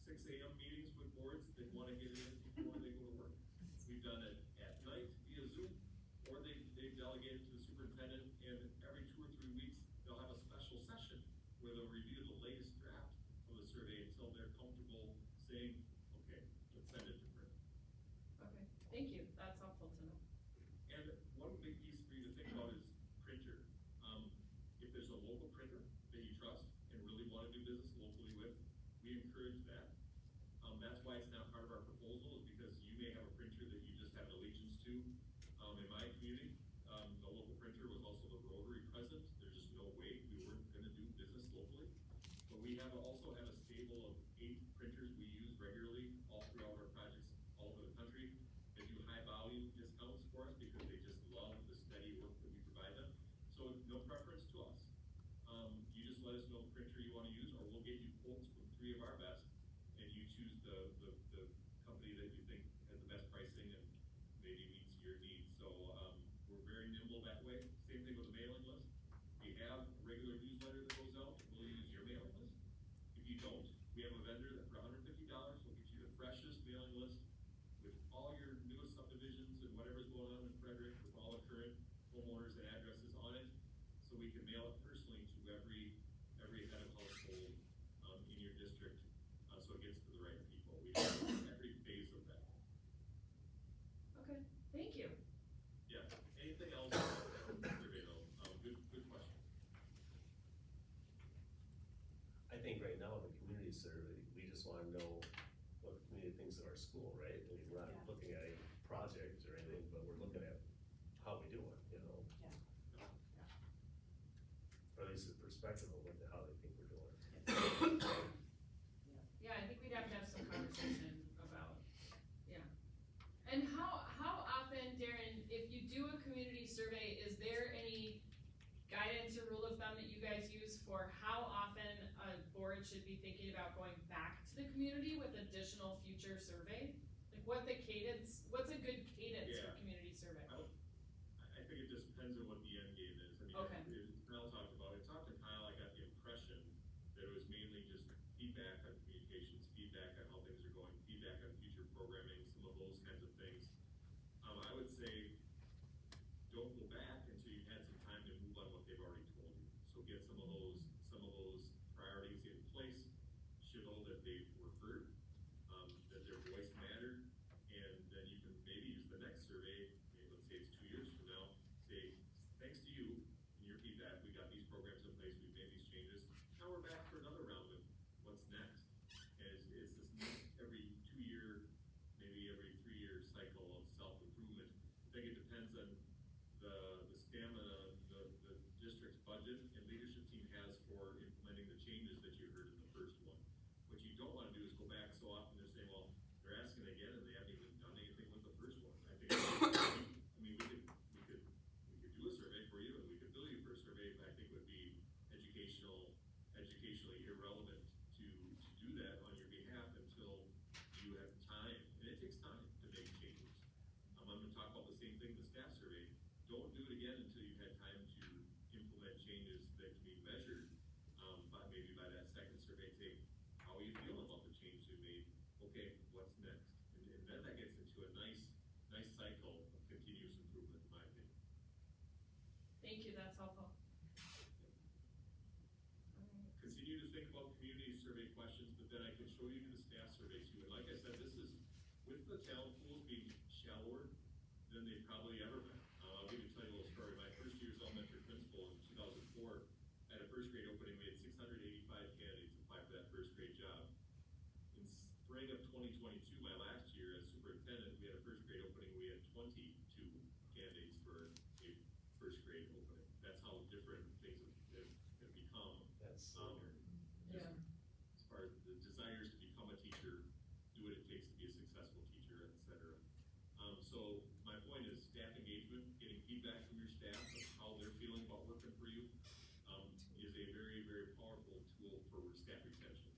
6 a.m. meetings with boards that want to get it in before they go to work. We've done it at night via Zoom, or they delegate it to the superintendent, and every 2 or 3 weeks they'll have a special where they'll review the latest draft of the survey until they're comfortable saying, okay, let's send it to print. Okay, thank you, that's helpful to know. And one big piece for you to think about is printer. If there's a local printer that you trust and really want to do business locally with, we encourage that. That's why it's not part of our proposal, is because you may have a printer that you just have an allegiance to. In my community, the local printer was also the Rotary president. There's just no way we weren't gonna do business locally. But we also have a stable of 8 printers we use regularly all throughout our projects all over the country. They do high volume discounts for us because they just love the steady work that we provide them. So no preference to us. You just let us know the printer you wanna use, or we'll get you quotes from 3 of our best, and you choose the company that you think has the best pricing and maybe meets your needs. So we're very nimble that way. Same thing with the mailing list. We have a regular newsletter that goes out, we'll use your mailing list. If you don't, we have a vendor that for $150 will get you the freshest mailing list with all your newest subdivisions and whatever's going on in Frederic, with all the current homeowners and addresses on it. So we can mail it personally to every head of household in your district, so it gets to the right people. We do every phase of that. Okay, thank you. Yeah. Anything else on the survey though? Good question. I think right now, the community survey, we just wanna know what the community thinks of our school, right? I mean, we're not Yeah. looking at any projects or anything, but we're looking at how we doing, you know? Or at least the perspective of how they think we're doing. Yeah, I think we'd have to have some conversation about, yeah. And how often, Darren, if you do a community survey, is there any guidance or rule of thumb that you guys use for how often a board should be thinking about going back to the community with additional future survey? Like what's a good cadence for Yeah. community survey? I think it just depends on what the end game is. I mean, Okay. Kyle talked about it. Talked to Kyle, I got the impression that it was mainly just feedback on communications, feedback on how things are going, feedback on future programming, some of those kinds of things. I would say don't go back until you've had some time to move on what they've already told you. So get some of those priorities in place, show that they were heard, that their voice mattered, and then you can maybe use the next survey, let's say it's 2 years from now, say, thanks to you and your feedback, we got these programs in place, we've made these changes, now we're back for another round of what's next. And it's this every 2-year, maybe every 3-year cycle of self-improvement. I think it depends on the stamina the district's budget and leadership team has for implementing the changes that you heard in the first one. What you don't want to do is go back so often they're saying, well, they're asking again and they haven't even done anything with the first one. I think, I mean, we could do a survey for you and we could bill you for a survey, but I think it would be educationally irrelevant to do that on your behalf until you have time, and it takes time to make changes. I'm gonna talk about the same thing, the staff survey. Don't do it again until you've had time to implement changes that can be measured, maybe by that second survey. Say, how are you feeling about the change you made? Okay, what's next? And then that gets into a nice cycle of continuous improvement, in my opinion. Thank you, that's helpful. Continue to think about community survey questions, but then I can show you the staff survey too. And like I said, this is with the talent pools being shallower than they've probably ever been. I'll tell you a little story. My first year as elementary principal in 2004, at a first grade opening, we had 685 candidates apply for that first grade job. In spring of 2022, my last year as superintendent, we had a first grade opening, we had 22 candidates for a first grade opening. That's how different things have become. That's Yeah. As far as the desires to become a teacher, do what it takes to be a successful teacher, etc. So my point is staff engagement, getting feedback from your staff of how they're feeling about working for you, is a very, very powerful tool for staff retention.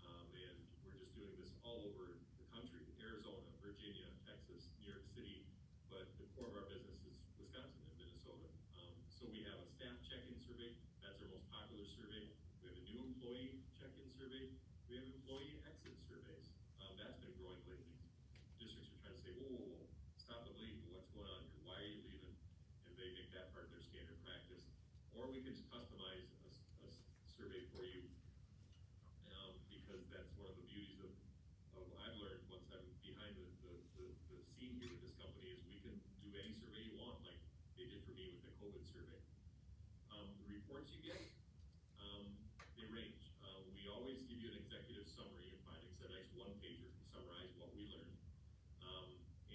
And we're just doing this all over the country, Arizona, Virginia, Texas, New York City, but the core of our business is Wisconsin and Minnesota. So we have a staff check-in survey, that's our most popular survey. We have a new employee check-in survey. We have employee exit surveys. That's been growing lately. Districts are trying to say, whoa, stop and leave. What's going on here? Why are you leaving? And they make that part of their standard practice. Or we can just customize a survey for you, because that's one of the beauties of I've learned once I'm behind the scene here with this company is we can do any survey you want, like they did for me with the COVID survey. The reports you get, they range. We always give you an executive summary of findings, a nice one-pager to summarize what we learned.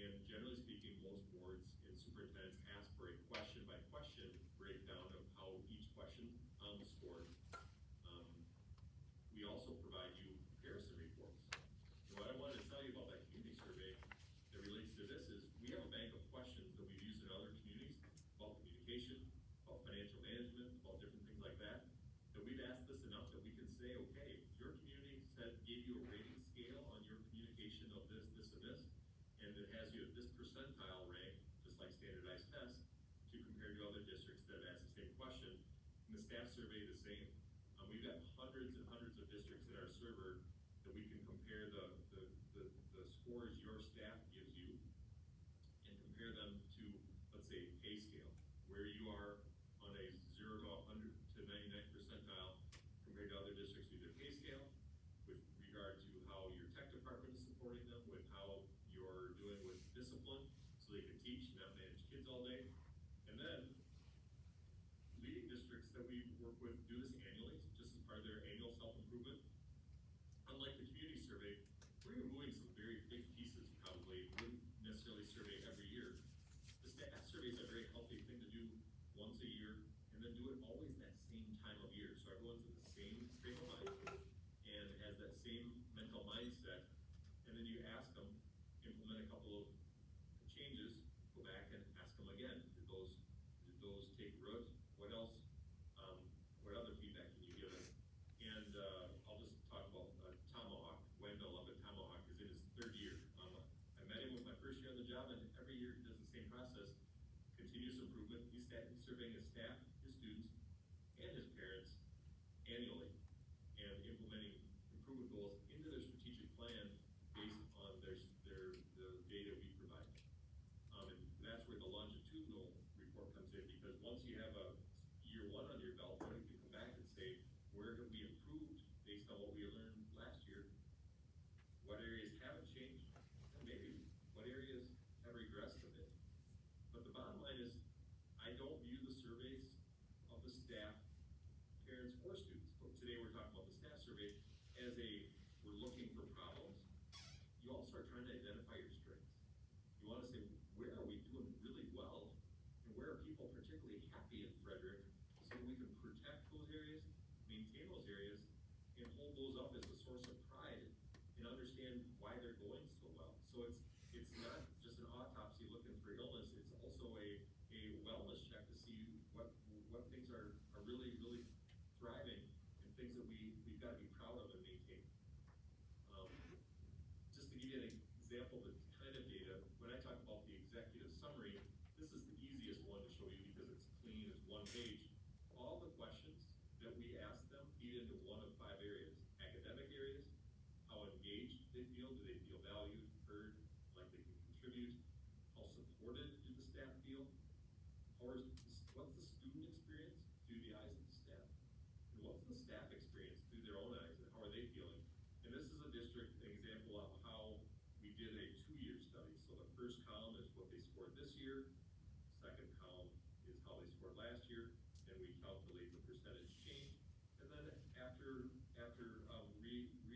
And generally speaking, most boards and superintendents ask for a question-by-question breakdown of how each question scored. We also provide you comparison reports. And what I wanted to tell you about that community survey that relates to this is we have a bank of questions that we've used in other communities about communication, about financial management, about different things like that, that we've asked this enough that we can say, okay, your community gave you a rating scale on your communication of this, this, and this, and it has you at this percentile rank, just like standardized tests, to compare to other districts that have asked the same question. And the staff survey the same. We've got hundreds and hundreds of districts in our server that we can compare the scores your staff gives you and compare them to, let's say, pay scale, where you are on a 0 to 100 to 99 percentile compared to other districts with their pay scale, with regard to how your tech department is supporting them, with how you're doing with discipline, so they can teach and not manage kids all day. And then leading districts that we work with do this annually, just as part of their annual self-improvement. Unlike the community survey, we're removing some very big pieces probably, wouldn't necessarily survey every year. The staff survey is a very healthy thing to do once a year, and then do it always that same time of year. So everyone's in the same frame of mind and has that same mental mindset. And then you ask them, implement a couple of changes, go back and ask them again. Did those take root? What else? What other feedback can you give us? And I'll just talk about Tomahawk. Wendell up at Tomahawk is in his third year. I met him with my first year on the job, and every year he does the same process. Continuous improvement. He's surveying his staff, his students, and his parents annually, and implementing improvement goals into their strategic plan based on the data we provide. And that's where the longitudinal report comes in, because once you have a year one under your belt, then you can come back and say, where have we improved based on what we learned last year? What areas haven't changed? And maybe what areas have regressed a bit? But the bottom line is, I don't view the surveys of the staff, parents, or students, but today we're talking about the staff survey, as we're looking for problems. You also are trying to identify your strengths. You want to say, where are we doing really well? And where are people particularly happy in Frederic, so that we can protect those areas, maintain those areas, and hold those up as a source of pride and understand why they're going so well. So it's not just an autopsy looking for illness, it's also a wellness check to see what things are really, really thriving, and things that we've got to be proud of and maintain. Just to give you an example of the kind of data, when I talk about the executive summary, this is the easiest one to show you because it's clean, it's one page. All the questions that we ask them feed into one of 5 areas. Academic areas, how engaged they feel, do they feel valued, heard, like they can contribute, how supported do the staff feel, what's the student experience through the eyes of the staff, and what's the staff experience through their own eyes, and how are they feeling? And this is a district example of how we did a 2-year study. So the first column is what they scored this year, second column is how they scored last year, and we calculate the percentage change. And then after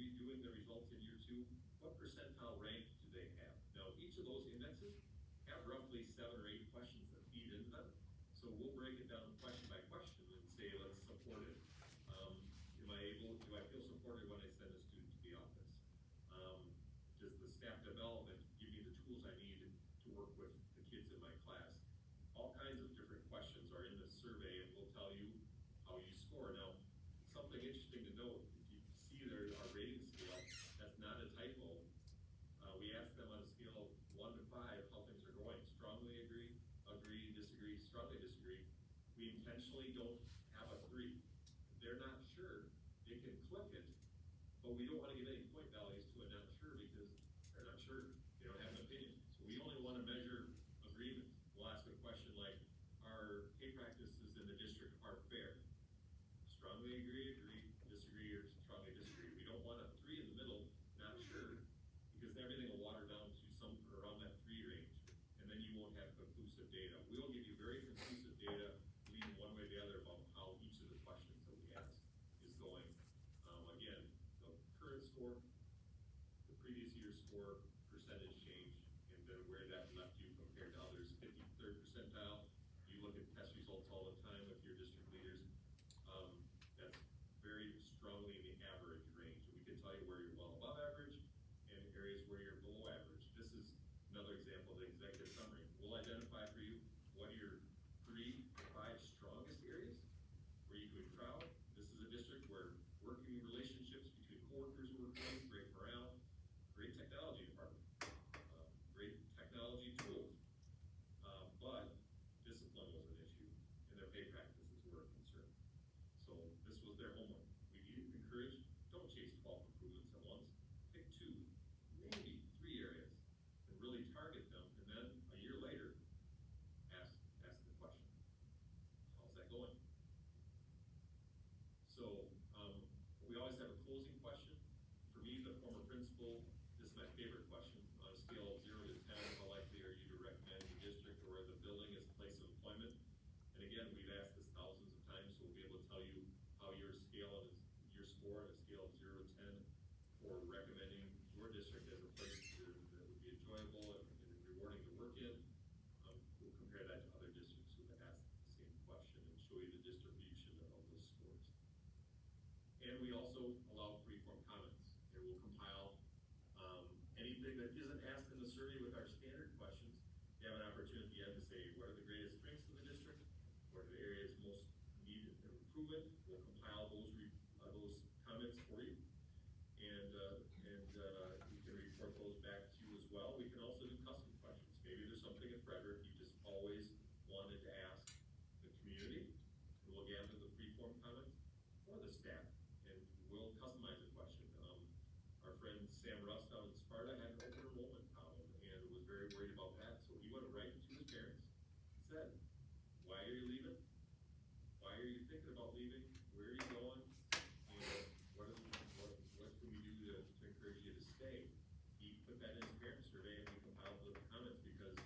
redoing the results in year 2, what percentile rank do they have? Now each of those indexes have roughly 7 or 8 questions that feed into them. So we'll break it down question by question and say, let's support it. Do I feel supported when I send a student to the office? Does the staff development give me the tools I need to work with the kids in my class? All kinds of different questions are in this survey, and we'll tell you how you score. Now, something interesting to note, if you see there our rating scale, that's not a typo. We asked them on a scale of 1 to 5 how things are going. Strongly agree, disagree, strongly disagree. We intentionally don't have a 3. If they're not sure, they can click it, but we don't want to give any point values to a not sure because they're not sure. They don't have an opinion. So we only want to measure agreement. We'll ask a question like, our pay practices in the district are fair. Strongly agree, conclusive data. We will give you very conclusive data, leaning one way or the other about how each of the questions that we ask is going. Again, the current score, the previous year's score, percentage change, and then where that left you compared to others. 53rd percentile. You look at test results all the time with your district leaders. That's very strongly in the average range. We can tell you where you're well above average and areas where you're below average. This is another example of the executive summary. We'll identify for you what are your 3 to 5 strongest areas where you can be proud. This is a district where working relationships between coworkers work great, great morale, great technology department, great technology tools, but discipline was an issue and their pay practices were a concern. So this was their homework. We encourage, don't chase 12 improvements at once. Pick 2, maybe 3 areas and really target them, and then a year later, ask the question, how's that going? So we always have a closing question. For me, the former principal, this is my favorite question. On a scale of 0 to 10, how likely are you to recommend the district or the building as a place of employment? And again, we've asked this thousands of times, so we'll be able to tell you how your score on a scale of 0 to 10 for recommending your district as a place that would be enjoyable and rewarding to work in. We'll compare that to other districts who have asked the same question and show you the distribution of those scores. And we also allow free-form comments. And we'll compile anything that isn't asked in the survey with our standard questions. You have an opportunity at the end to say, what are the greatest strengths of the district? What are the areas most need improvement? We'll compile those comments for you. And you can report those back to you as well. We can also do custom questions. Maybe there's something in Frederic you just always wanted to ask the community. And we'll gather the free-form comments or the staff, and we'll customize the question. Our friend Sam Rust out in Sparta had an open enrollment problem and was very worried about that. So he went right to his parents and said, why are you leaving? Why are you thinking about leaving? Where are you going? And what can we do to encourage you to stay? He put that in his parents survey, and we compiled the comments because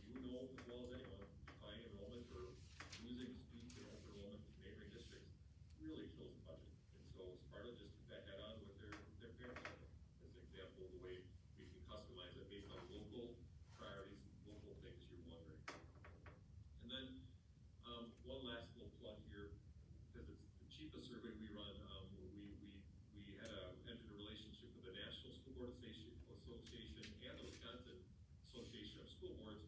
you know as well as anyone, declining enrollment or losing students in open enrollment to neighboring districts really kills the budget. And so Sparta just took that head on with their parents survey as an example of the way we can customize it based on local priorities, local things you're wondering. And then one last little plug here, because it's the cheapest survey we run. We had entered a relationship with the National School Board Association and the Wisconsin Association of School Boards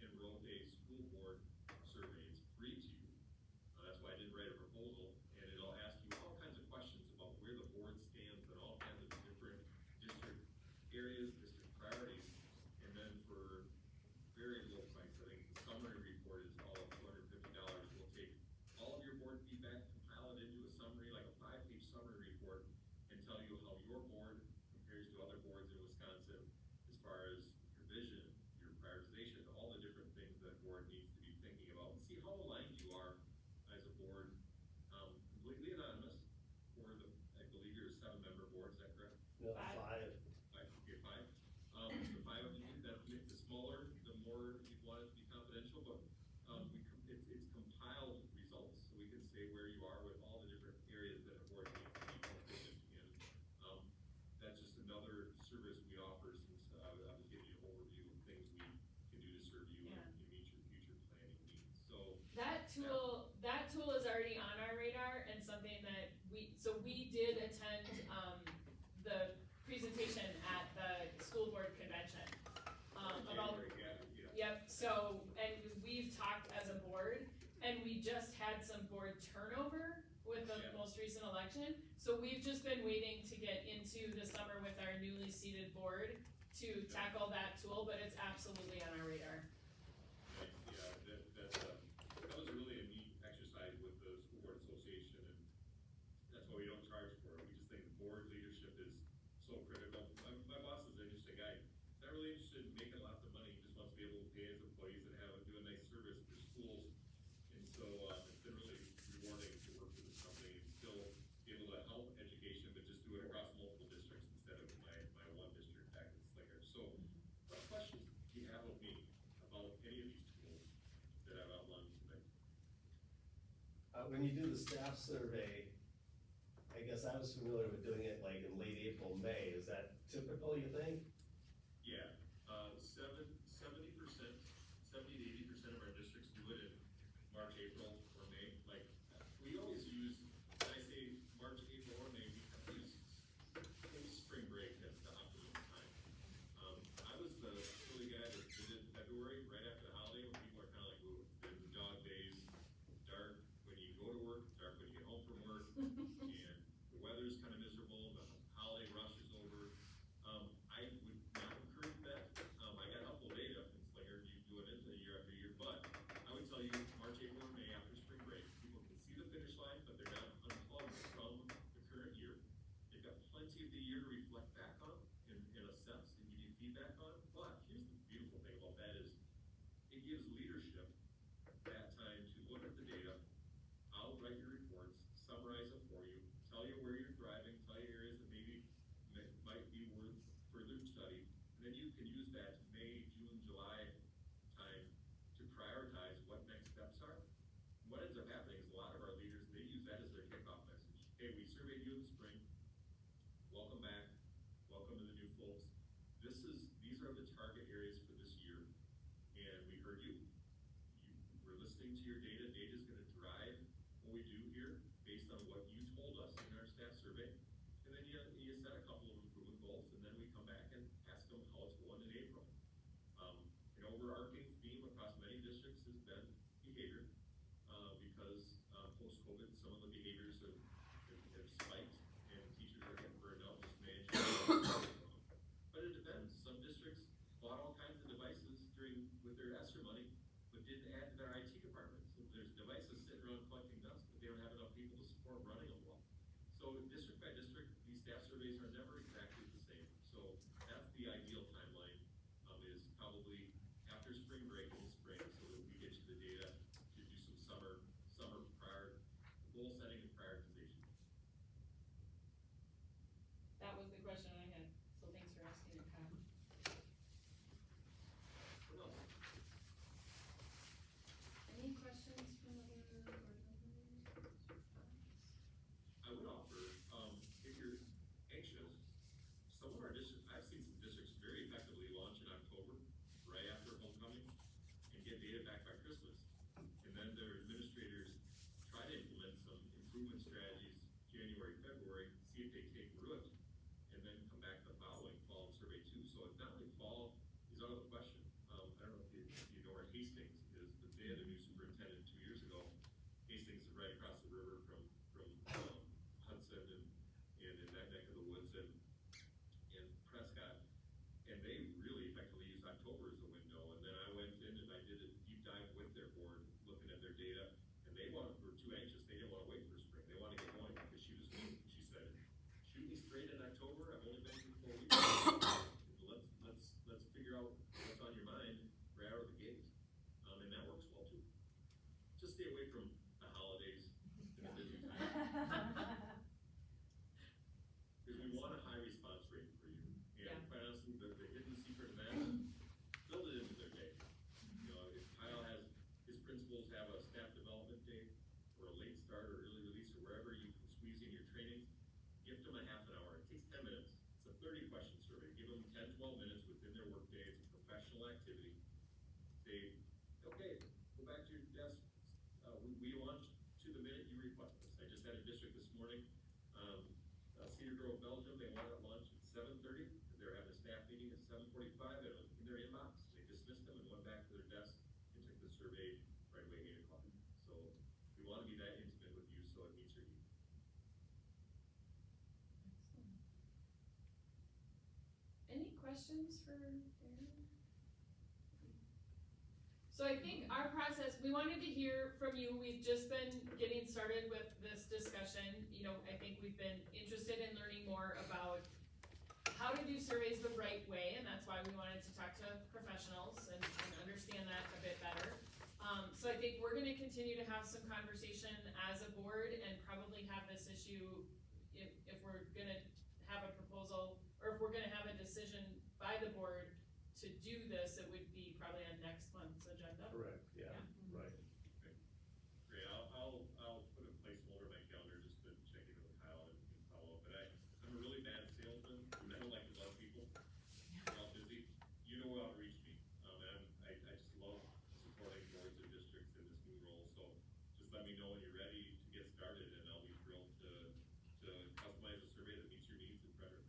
and wrote a school board survey. It's free to you. That's why I didn't write a proposal, and it'll ask you all kinds of questions about where the board stands and all kinds of different district areas, district priorities, and then for very low price, I think the summary report is all of $250. We'll take all of your board feedback, compile it into a summary, like a 5-page summary report, and tell you how your board compares to other boards in Wisconsin as far as your vision, your prioritization, all the different things that board needs to be thinking about, and see how aligned you are as a board, completely anonymous, for I believe you're a 7-member board, is that correct? No, 5. 5, okay, 5. The 5 of you, that makes the smaller, the more you'd want it to be confidential, but it's compiled results, so we can say where you are with all the different areas that a board needs to be proficient in. That's just another service we offer, since I was giving you an overview of things we can do to serve you and meet your future planning needs. So That tool is already on our radar, and something that we did attend the presentation at the school board convention about. Yep. So, and we've talked as a board, and we just had some board turnover with the most recent election. So we've just been waiting to get into the summer with our newly seated board to tackle that tool, but it's absolutely on our radar. Nice, that was really a neat exercise with the School Board Association, and that's why we don't charge for it. We just think the board leadership is so critical. My boss is an interesting guy. He's not really interested in making lots of money. He just wants to be able to pay his employees and do a nice service for schools. And so it's been really rewarding to work with this company and still be able to help education, but just do it across multiple districts instead of my one district back in Slinger. So what questions do you have of me about any of these when you do the staff survey, I guess I was familiar with doing it like in late April, May, is that typical, you think? Yeah, 70%, 70 to 80% of our districts do it in March, April, or May. Like, we always use, when I say March, April, or May, we kind of use spring break as the optimum time. I was the silly guy that did it in February, right after the holiday, when people are kind of like, ooh, it's been dog days, dark when you go to work, dark when you get home from work, and the weather's kind of miserable, the holiday rush is over. I would not encourage that. I got helpful data, it's like you doing it year after year, but I would tell you March, April, or May after spring break, people can see the finish line, but they're not unplugged from the current year. They've got plenty of the year to reflect back on and assess and give you feedback on. But here's the beautiful thing about that is it gives leadership that time to look at the data, outwrite your reports, summarize them for you, tell you where you're thriving, tell you areas that maybe might be worth further study, and then you can use that May, June, July time to prioritize what next steps are. What ends up happening is a lot of our leaders, they use that as their kickoff message. Hey, we surveyed you in the spring. Welcome back. Welcome to the new folks. These are the target areas for this year. And we heard you. We're listening to your data. Data is going to drive what we do here based on what you told us in our staff survey. And then you set a couple of improvement goals, and then we come back and ask them how it's going in April. An overarching theme across many districts has been behavior, because post-COVID, some of the behaviors have spiked, and teachers are getting burned out just managing. But it depends. Some districts bought all kinds of devices with their ESSER money, but didn't add to their IT department. So there's devices sitting around collecting dust, but they don't have enough people to support running them well. So district by district, these staff surveys are never exactly the same. So that's the ideal timeline, is probably after spring break in the spring, so that we get you the data to do some summer prior goal setting and prioritization. That was the question I had, so thanks for asking it, Kyle. What else? Any questions from other board members? I would offer, if you're anxious, some of our districts, I've seen some districts very effectively launch in October, right after homecoming, and get data back by Christmas. And then their administrators try to implement some improvement strategies January, February, see if they take root, and then come back the following fall and survey too. So it's not only fall is out of the question. I don't know if you know where Hastings is, but they had a new superintendent 2 years ago. Hastings is right across the river from Hudson and in that neck of the woods and Prescott. And they really effectively used October as a window. And then I went in and I did a deep dive with their board, looking at their data, and they were too anxious. They didn't want to wait for spring. They wanted to get going because she was good. She said, shoot me straight in October. I've only been here 4 weeks. Let's figure out what's on your mind right out of the gate. And that works well too. Just stay away from the holidays and the busy time. Because we want a high response rate for you. And quite honestly, the hidden secret of that, build it into their day. You know, if Kyle has, his principals have a staff development day, or a late start or early release, or wherever you can squeeze in your trainings, gift them a half an hour. It takes 10 minutes. It's a 30-question survey. Give them 10, 12 minutes within their workday. It's a professional activity. Say, okay, go back to your desk. We launched to the minute you request us. I just had a district this morning, Cedar Grove, Belgium. They wanted to launch at 7:30 because they were having a staff meeting at 7:45, and it was in their inbox. They dismissed them and went back to their desk and took the survey right away at 8 o'clock. So we want to be that intimate with you so it meets your needs. Excellent. Any questions for Darren? So I think our process, we wanted to hear from you. We've just been getting started with this discussion. You know, I think we've been interested in learning more about how to do surveys the right way, and that's why we wanted to talk to professionals and understand that a bit better. So I think we're gonna continue to have some conversation as a board and probably have this issue if we're gonna have a proposal, or if we're gonna have a decision by the board to do this, it would be probably on next month's agenda. Correct, yeah, right. Great, I'll know how to reach me. And I just love supporting boards and districts in this new role, so just let me know when you're ready to get started, and I'll be thrilled to customize a survey that meets your needs in Frederic.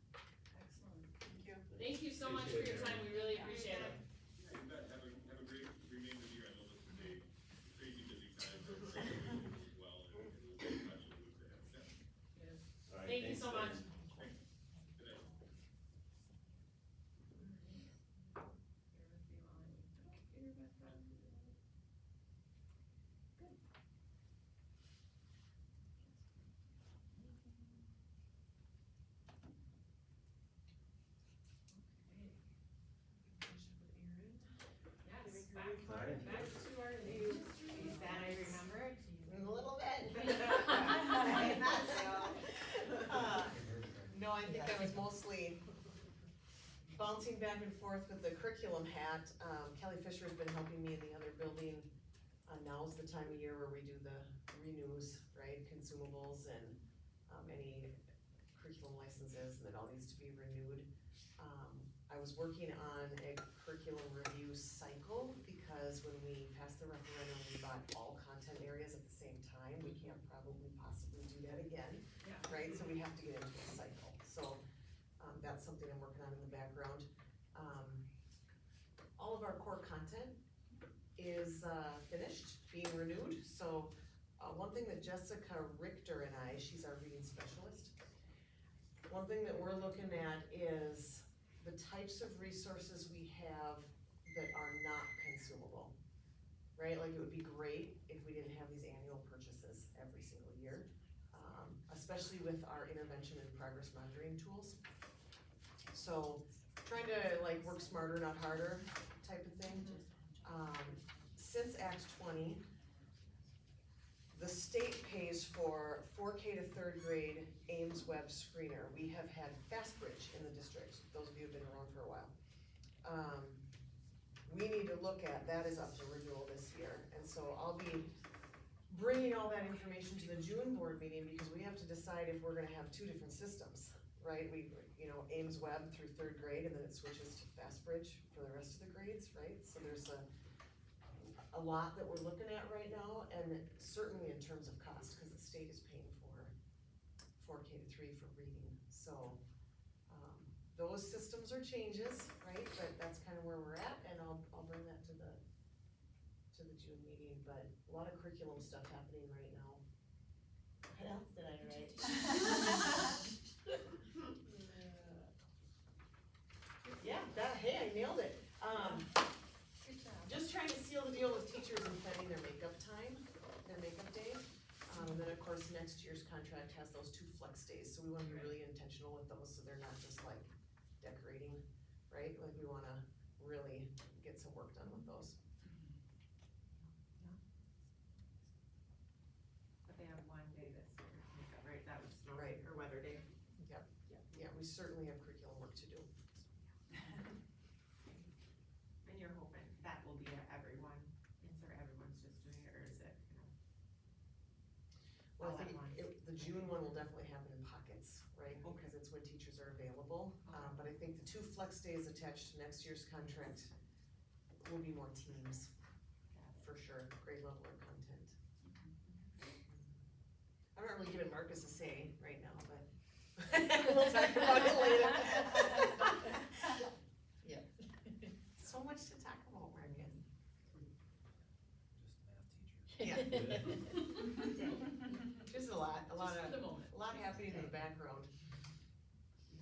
Excellent, thank you. Thank you so much for your time, we really appreciate it. You bet. Have a great remainder of the year. I know this is a crazy busy time for graduation as well, and we'll be in touch in the weeks ahead. Yeah. All right, Thank you thanks, so much. guys. Thanks. Good night. Yes, back Hi. to our Is that I remember it? A little bit. No, I think I was mostly bouncing back and forth with the curriculum hat. Kelly Fisher's been helping me in the other building. Now's the time of year where we do the renews, right, consumables and, any curriculum licenses, and it all needs to be renewed. I was working on a curriculum review cycle, because when we passed the referendum, we bought all content areas at the same time. We can't probably possibly do that again, Yeah. right? So we have to get into a cycle. So, that's something I'm working on in the background. All of our core content is, finished, being renewed. So, one thing that Jessica Richter and I, she's our reading specialist, one thing that we're looking at is the types of resources we have that are not consumable, right? Like, it would be great if we didn't have these annual purchases every single year, especially with our intervention and progress monitoring tools. So, trying to like work smarter, not harder type of thing. Since Act 20, the state pays for 4K to 3rd grade Ames Web Screener. We have had FastBridge in the district, those of you who've been around for a while. We need to look at, that is up for renewal this year, and so I'll be bringing all that information to the June board meeting, because we have to decide if we're gonna have two different systems, right? Ames Web through 3rd grade, and then it switches to FastBridge for the rest of the grades, right? So there's a lot that we're looking at right now, and certainly in terms of cost, because the state is paying for 4K to 3 for reading. So, those systems are changes, right? But that's kind of where we're at, and I'll bring that to the June meeting. But a lot of curriculum stuff happening right now. What else did I write? Yeah, hey, I nailed it. Good job. Just trying to seal the deal with teachers and planning their makeup time, their makeup day. And then of course, next year's contract has those 2 flex days, so we wanna be really intentional with those, so they're not just like decorating, right? Like, we wanna really get some work done with those. But they have one day this year, right, that was snow Right. or weather day. Yeah, we certainly have curriculum work to do. And you're hoping that will be at everyone, is there everyone's just doing it, or is it, Well, all I at think once? the June one will definitely happen in pockets, right? Because it's when teachers are available. But I think the 2 flex days attached to next year's contract will be more teams, for sure, grade level or content. I'm not really giving Marcus a say right now, but we'll talk about it later. Yep. So much to talk about, Marcus. Just Yeah. math teacher. There's a lot Just for the moment. happening in the background.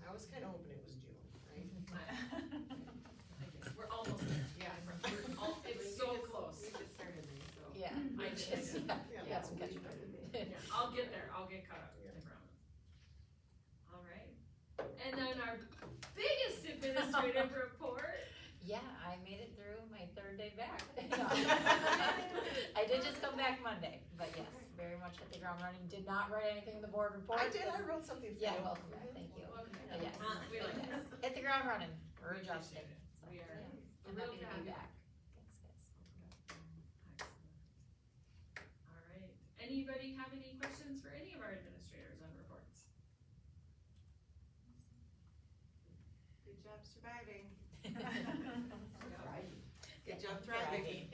I was kinda hoping it was June, right? We're almost there. Yeah. It's so close. We just started May, so. Yeah. I just, Yeah, some catching up. yeah, I'll get there, I'll get caught up, I Yeah. promise. All right, and then our biggest administrative report. Yeah, I made it through my 3rd day back. I did just come back Monday, but yes, very much hit the ground running. Did not write anything in the board report. I did, I wrote something for you. Yeah, welcome back, thank you. Welcome back. Yes, We like yes. this. Hit the ground running, we're We adjusting. appreciate it. So, We are yeah, I'm thrilled happy to to have be you. back. Thanks, guys. Excellent. All right, anybody have any questions for any of our administrators on reports? Good job surviving. job thriving.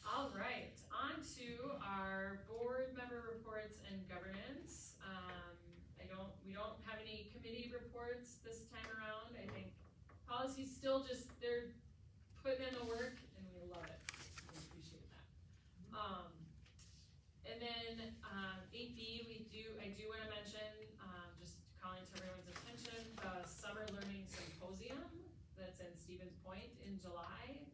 All right, on to our board member reports and governance. We don't have any committee reports this time around. I think policy's still just, they're putting in the work and we love it. We appreciate that. And then, 8B, I do wanna mention, just calling to everyone's attention, the Summer Learning Symposium that's in Stevens Point in July.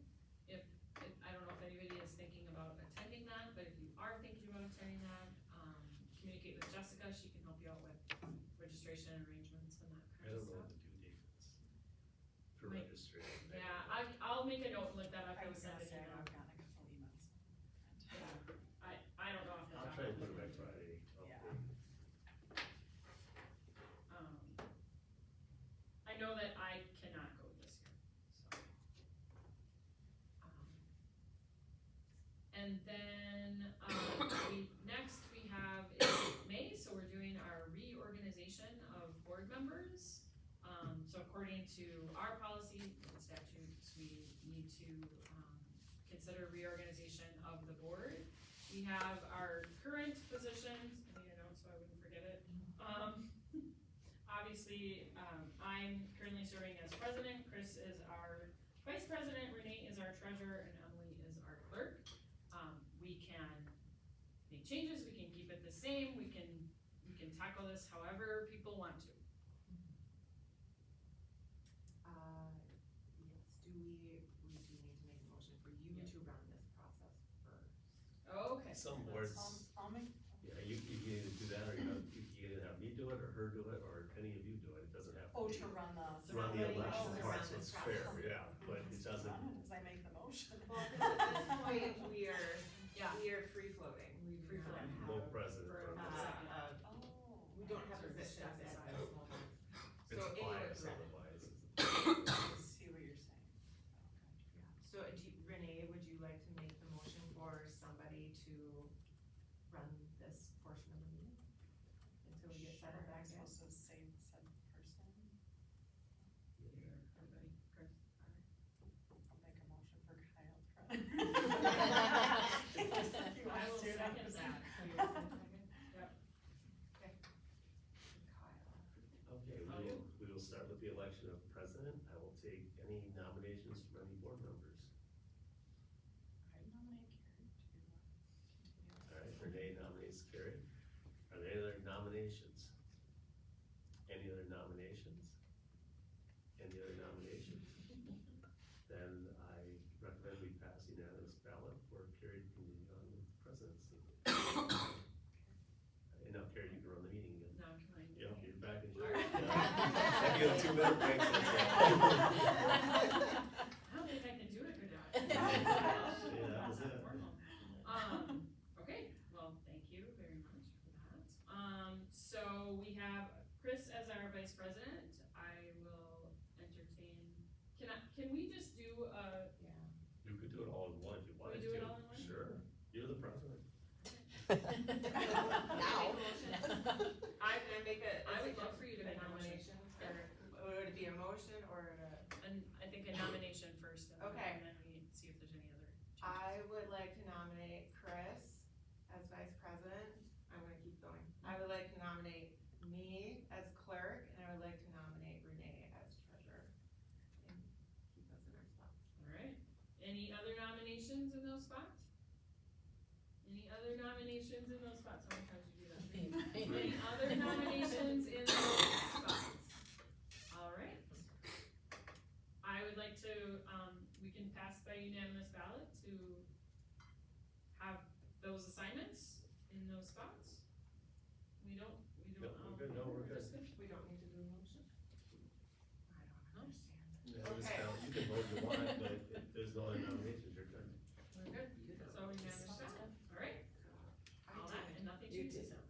I don't know if anybody is thinking about attending that, but if you are thinking about attending that, communicate with Jessica, she can help you out with registration arrangements and that I kind of don't know stuff. what the due date is for Might- registration. Yeah, I'll make a note and look that up I and was send gonna it to say, you. I've gotten a couple emails. I don't know if the I'll top try and of put it my by head. Friday. Yeah. I know that I cannot go this year, so. And then, next we have is May, so we're doing our reorganization of board members. So according to our policy and statutes, we need to, consider reorganization of the board. We have our current positions, I made a note so I wouldn't forget it. Obviously, I'm currently serving as president, Chris is our vice president, Renee is our treasurer, and Emily is our clerk. We can make changes, we can keep it the same, we can tackle this however people want to. Yes, do we do need to make a motion for you to run this process first? Okay. Some boards, I'll make, yeah, you can either do that or you can either have me do it or her do it or any of you do it. It doesn't have to be. to run the. Run the Somebody election else part, around so this it's fair, process. yeah, but it doesn't, Run it as I make the motion. Well, 'cause at this point, we are free floating. We do Free not floating. no have, president. For or a no- second. we don't have Sort of positions at this decide. moment. It's So A would biased run. otherwise. I see what you're saying. So Renee, would you like to make the motion for somebody to run this portion of the meeting? Until we get settled back in? Am I supposed to say said person? Everybody, Chris, I'll make a motion for Kyle to run. I He wants will to, second that's- that. Okay, we will start with the election of president. I will take any nominations from any board members. I nominate Karen to continue. All right, Renee nominates Carrie. Are there any other nominations? Any other nominations? Any other nominations? Then I recommend we pass unanimous ballot for Carrie to continue on with the presidency. And now Carrie, you can run the meeting again. Now can I? Yep, you're back in All charge. right. I get a 2-minute break. I don't think I can do it good. Yeah, that was it. Okay, well, thank you very much for that. So we have Chris as our vice president. I will entertain, can we just do You could do it all in one if you wanted to. do it all in one? Sure, you're the president. Now. I make a would love for you to make a motion. nomination, or would it be a motion or I think a nomination first, Okay. and then we see if there's any other changes. I would like to nominate Chris as vice president. I'm gonna keep going. I would like to nominate me as clerk, and I would like to nominate Renee as treasurer. And keep us in our spots. Alright, any other nominations in those spots? Any other nominations in those spots? How many times did you do that? Any other nominations in those spots? Alright. I would like to, we can pass by unanimous ballot to have those assignments in those spots. We don't, No, we're good. No, we're good. We don't need to do a motion? I don't understand. Yeah, this Okay. count, you can vote if you want, but if there's no other nominations, you're good. We're good, so unanimous ballot, alright, all that and nothing You changes. did.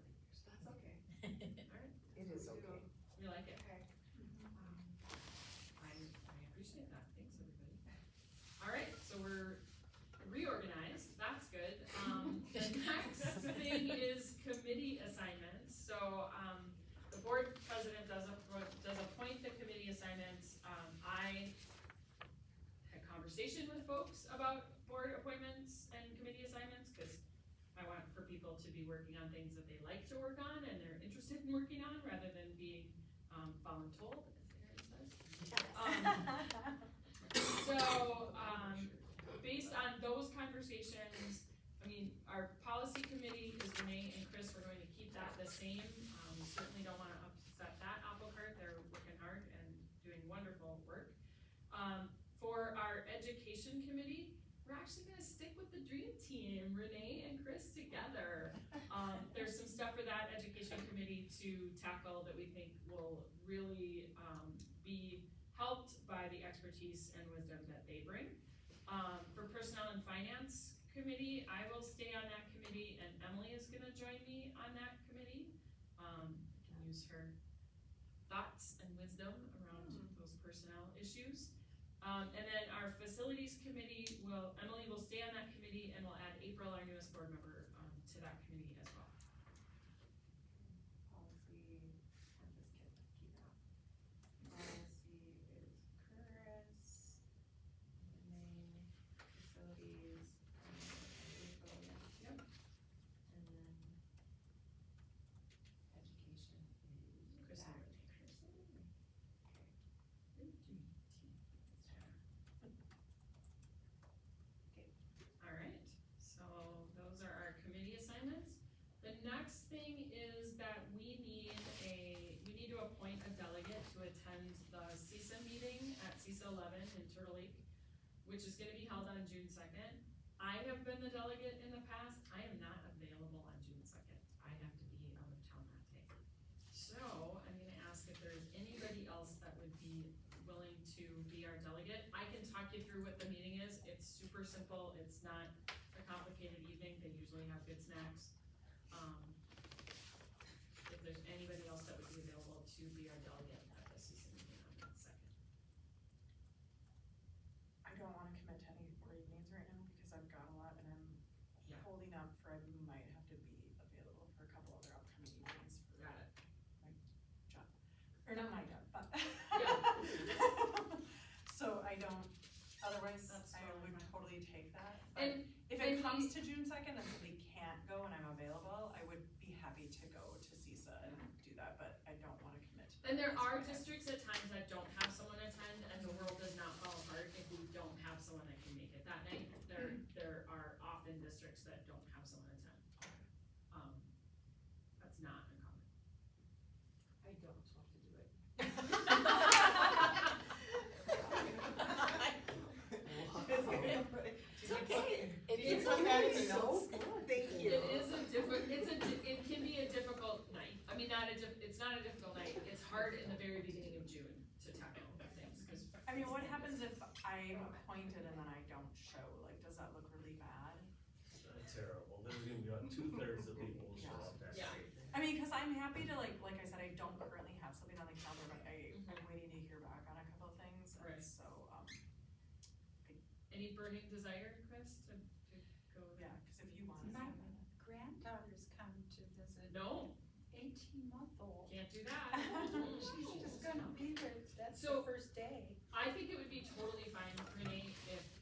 That's okay. Alright, It is okay. we like it. Okay. I appreciate that, thanks everybody. Alright, so we're reorganized, that's good. The next thing is committee assignments, so, the board president does appoint the committee assignments. I conversation with folks about board appointments and committee assignments, cause I want for people to be working on things that they like to work on and they're interested in working on, rather than being, voluntold, as Erin says. So, based on those conversations, I mean, our policy committee is Renee and Chris, we're going to keep that the same. We certainly don't wanna upset that apple cart, they're working hard and doing wonderful work. For our education committee, we're actually gonna stick with the dream team, Renee and Chris together. There's some stuff for that education committee to tackle that we think will really, be helped by the expertise and wisdom that they bring. For personnel and finance committee, I will stay on that committee and Emily is gonna join me on that committee. I can use her thoughts and wisdom around those personnel issues. And then our facilities committee Emily will stay on that committee and we'll add April, our newest board member, to that committee as well. Policy, I'm just kidding, keep it up. Policy is Chris, Renee, facilities, April, Yep. and then education is Chris back and to Renee. Chris and Renee. Good dream team. Alright, so those are our committee assignments. The next thing is that we need to appoint a delegate to attend the CISA meeting at CISA 11 in Turtle Lake, which is gonna be held on June 2nd. I have been the delegate in the past, I am not available on June 2nd, I have to be out of town that day. So, I'm gonna ask if there's anybody else that would be willing to be our delegate. I can talk you through what the meeting is, it's super simple, it's not a complicated evening, they usually have good snacks. If there's anybody else that would be available to be our delegate at the CISA meeting on June 2nd. I don't wanna commit to any board meetings right now because I've got a lot and I'm Yeah. holding up for, I might have to be available for a couple other upcoming meetings for Got it. job, or not my job, but. Yeah. So I don't, otherwise That's I totally would fine. totally take that, but And if and it comes to June 2nd and somebody can't go and I'm available, I would be happy to go to CISA and do that, but I don't wanna commit to that. And there because are I have- districts at times that don't have someone attend, and the world does not fall apart if we don't have someone that can make it that night. There are often districts that don't have someone attend. That's not uncommon. I don't have to do it. It's okay. It's It's okay. okay. No? Thank you. It can be a difficult night. I mean, it's not a difficult night. It's hard in the very beginning of June to tackle things, cause. I mean, what happens if I'm appointed and then I don't show, like, does that look really bad? It's not terrible, there's gonna be about 2/3 of people will show up that Yeah. night. I mean, cause I'm happy to like I said, I don't currently have something on the calendar, but I'm Mhm. waiting to hear back on a couple of things, and Right. so, Any burning desire, Chris, to go? yeah, cause if you want to. My granddaughter's come to visit, No, 18-month-old. can't do that. She's just gonna be there, that's So- the first day. I think it would be totally fine, Renee,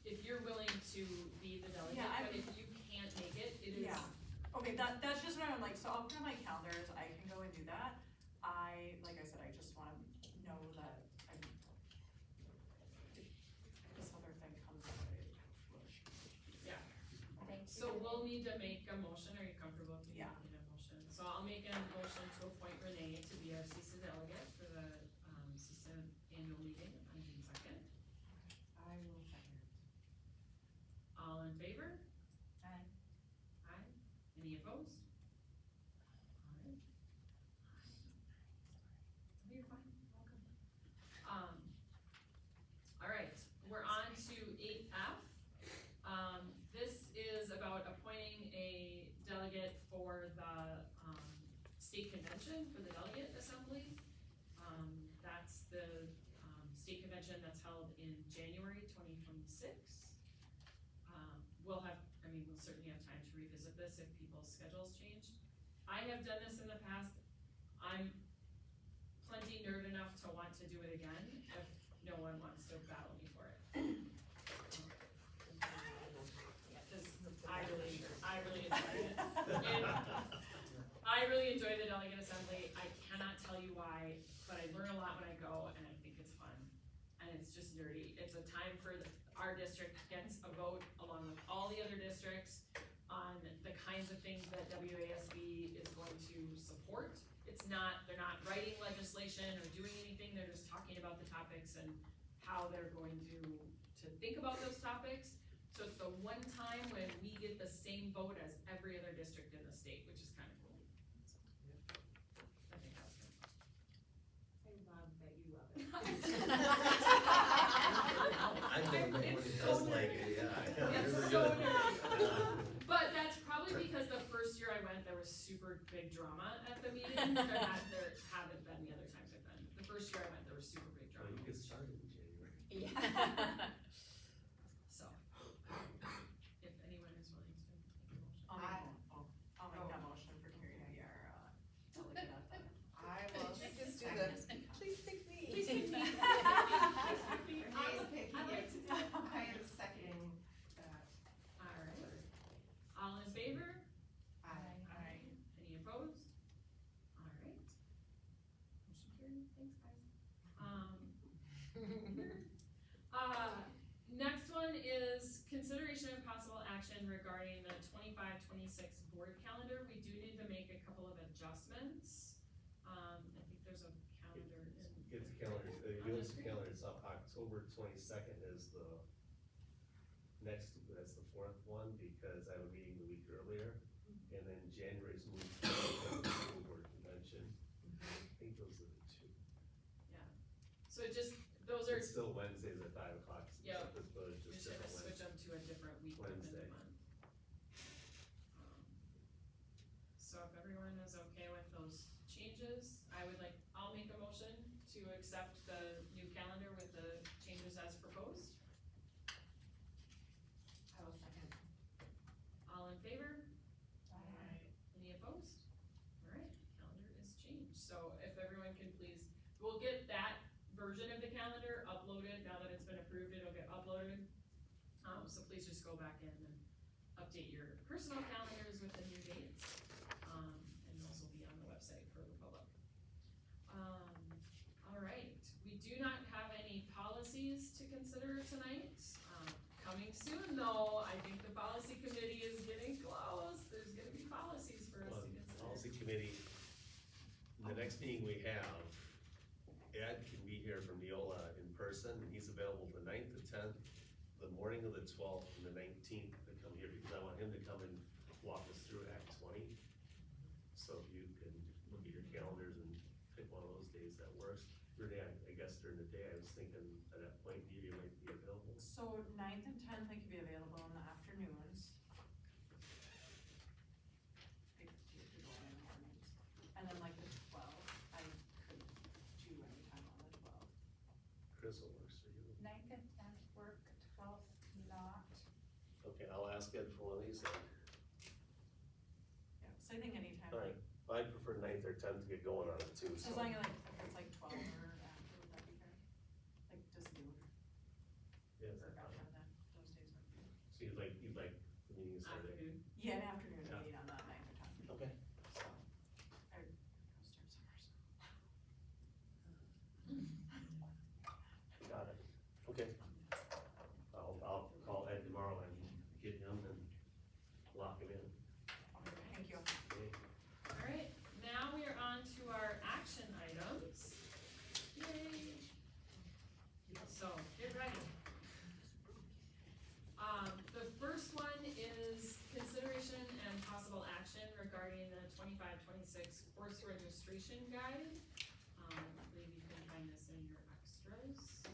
if you're willing to be the delegate, Yeah, but if you can't make it, it is. Yeah. Okay, that's just what I'm like, so I'll put on my calendars, I can go and do that. Like I said, I just wanna know that I'm, if this other thing comes up, Yeah, Thank you. so we'll need to make a motion, are you comfortable if we Yeah. need a motion? So I'll make a motion to appoint Renee to be our CISA delegate for the, CISA annual meeting on June 2nd. I will second. All in favor? Aye. Aye. Any opposed? Alright. Oh, you're fine, welcome. Alright, we're on to 8F. This is about appointing a delegate for the, state convention, for the delegate assembly. That's the, state convention that's held in January 2026. We'll certainly have time to revisit this if people's schedules change. I have done this in the past. I'm plenty nerd enough to want to do it again if no one wants to battle me for it. just nerdy. It's a time for our district gets a vote along with all the other districts on the kinds of things that WASB is going to support. It's not, they're not writing legislation or doing anything, they're just talking about the topics and how they're going to think about those topics. So it's the one time when we get the same vote as every other district in the state, which is kind of cool. I think that's good. I love that you love it. I know that It's it so does like it, yeah. It's Really so good. nerdy. But that's probably because the first year I went, there was super big drama at the meeting. There haven't been the other times I've been. The first year I went, there was super big Well, drama. you get started in January. Yeah. So, if anyone is willing to make a motion. I'll make that motion for Carrie to be our, delegate at the. I will just do the, please pick me. Please pick me. I'm picking it. I am seconding that. Alright. All in favor? Aye. Any opposed? Alright. Motion carried, thanks guys. Next one is consideration and possible action regarding the 25-26 board calendar. We do need to make a couple of adjustments. I think there's a calendar in. Get the calendar, the calendar, it's up October 22nd is the next, that's the fourth one, because I have a meeting the week earlier. And then January's moved to the school board convention. I think those are the two. So it just, those are, It's still Wednesdays at 5 o'clock. Yep. But it's we just should different switch them to a different week within the Wednesday. month. So if everyone is okay with those changes, I'll make a motion to accept the new calendar with the changes as proposed. I will second. All in favor? Aye. Any opposed? Alright, calendar is changed, so if everyone can please, we'll get that version of the calendar uploaded, now that it's been approved, it'll get uploaded. So please just go back in and update your personal calendars with the new dates, and those will be on the website for the public. Alright, we do not have any policies to consider tonight. Coming soon though, I think the policy committee is getting close, there's gonna be policies for us Well, to consider. policy committee, the next meeting we have, Ed can be here from Neola in person, and he's available the 9th, the 10th, the morning of the 12th, and the 19th to come here, because I want him to come and walk us through Act 20. So if you can look at your calendars and pick one of those days that works. Renee, I guess during the day, I was thinking at that point, maybe you might be available. So 9th and 10th, I could be available in the afternoons. I could do it in the mornings. And then like the 12th, I could do any time on the 12th. Chris will works for you. 9th and 10th work, 12th not. Okay, I'll ask Ed for one of these then. Yeah, so I think anytime, Alright, like, I prefer 9th or 10th to get going on it too, so. as long as like, if it's like 12 or after, would that be fair? Like, does noon Yeah, or after that, those days would be. so you'd like the meeting started? Afternoon. Yeah, an afternoon Yeah. meeting on the 9th or 10th, Okay. so. I go start somewhere, so. Got it, okay. I'll call Ed tomorrow and get him and lock him in. Thank you. Okay. Alright, now we are on to our action items. Yay! So, get ready. The first one is consideration and possible action regarding the 25-26 course registration guide. I believe you can find this in your extras.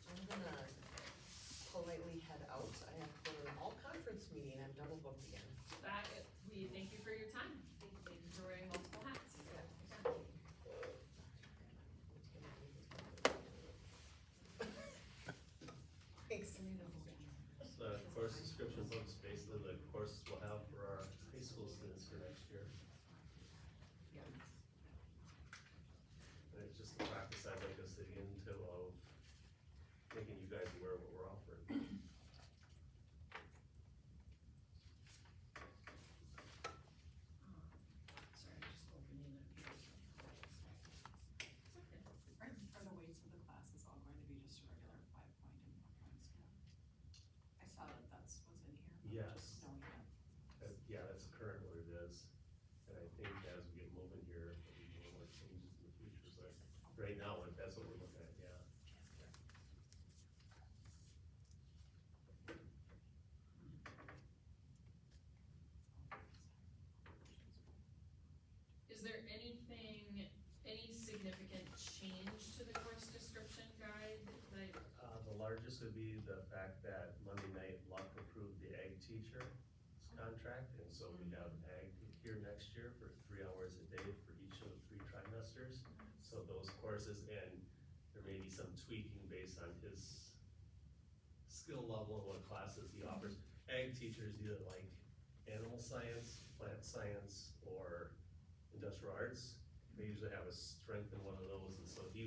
I'm gonna politely head out. I have to go to an all-conference meeting. I'm double booked again. We thank you for your time. Thank you for wearing multiple hats. Thanks. The course description books, basically the courses we'll have for our high school students for next year. And it's just a practice I'd like us to get into of making you guys aware of what we're offering. Sorry, I'm just opening it. Are the Yes. No, we can't. Yeah, that's current what it is, and I think as we get moving here, there'll be more changes in the future, so right now, that's what we're looking at, yeah. Is there anything, any significant change to the course description guide that, The largest would be the fact that Monday night Luck approved the ag teacher's contract, and so we have ag here next year for 3 hours a day for each of the 3 trimesters. So those courses, and there may be some tweaking based on his skill level and what classes he offers. Ag teachers either like animal science, plant science, or industrial arts. They usually have a strength in one of those, and so he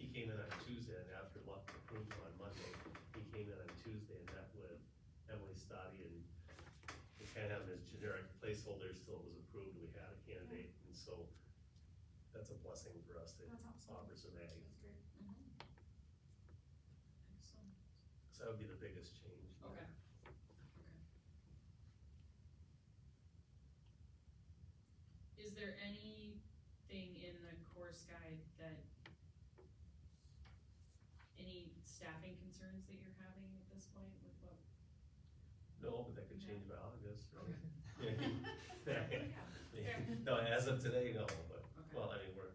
came in on Tuesday, and after Luck approved him on Monday, he came in on Tuesday and met with Emily Stotty, and we kind of have this generic placeholder still was approved, we had a candidate, and so that's a blessing for us to That's awesome. offer some ag. That's great. excellent, So that would be the biggest change. okay. Is there anything in the course guide that, any staffing concerns that you're having at this point with what? No, but that could change by August, right? Okay. No, as of today, no, but, Okay. well, I mean, we're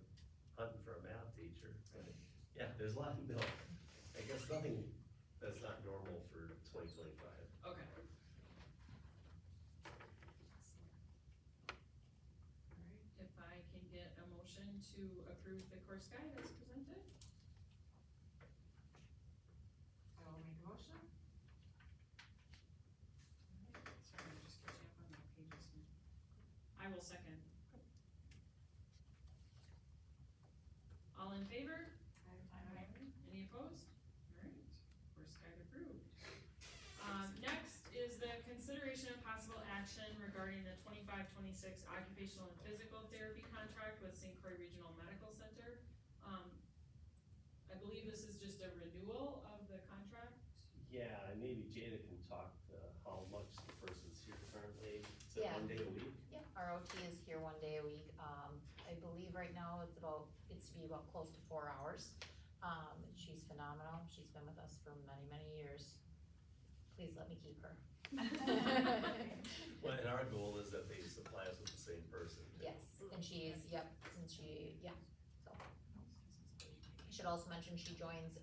hunting for a math teacher. Yeah, there's a lot, no, I guess nothing that's not normal for 2025. Okay. Alright, if I can get a motion to approve the course guide as presented? I will make a motion. Sorry, I'm just catching up on my pages here. I will second. All in favor? Any opposed? Alright, course guide approved. Next is the consideration of possible action regarding the 25-26 occupational and physical therapy contract with St. Croix Regional Medical Center. I believe this is just a renewal of the contract. Yeah, and maybe Jada can talk to how much the person's here currently, is it Yeah. 1 day a week? Yeah, our OT is here 1 day a week. I believe right now it's to be about close to 4 hours. She's phenomenal. She's been with us for many, many years. Please let me keep her. Well, and our goal is that they supply us with the same person. Yes, and she's, yep, and she, yeah, so. I should also mention she joins,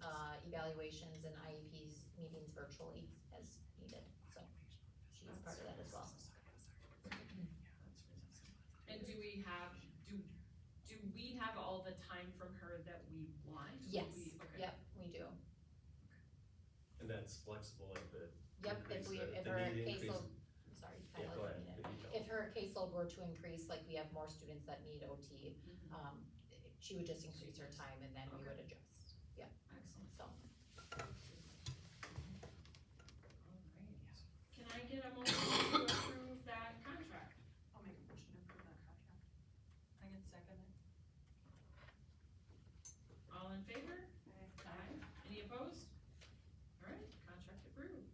evaluations and IEPs meetings virtually as needed, so she's part of that as well. And do we have all the time from her that we want? Would Yes, we- okay. yep, we do. And that's flexible if it. Yep, if increases, her the need caseload, increases. I'm sorry, Yeah, I go like ahead. it. If her caseload were to increase, like we have more students that need OT, Mhm. she would just increase her time and then we Okay. would adjust, yeah, Excellent. so. Alright. Can I get a motion to approve that contract? I'll make a motion to approve that contract. I can second it. All in favor? Aye. Any opposed? Alright, contract approved.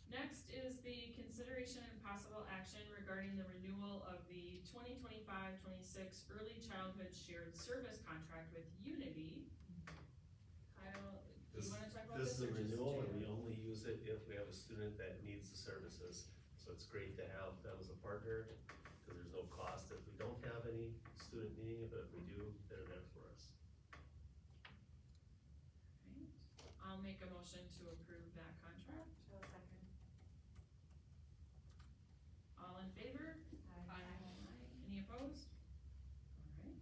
Next is the consideration and possible action regarding the renewal of the 2025-26 Early Childhood Shared Service Contract with Unity. Kyle, do you wanna talk about this? This is a or just renewal, and Jada? we only use it if we have a student that needs the services. So it's great to have them as a partner, because there's no cost if we don't have any student needing it, but if we do, they're there for us. Alright, I'll make a motion to approve that contract. I'll second. All in favor? Any opposed? Alright.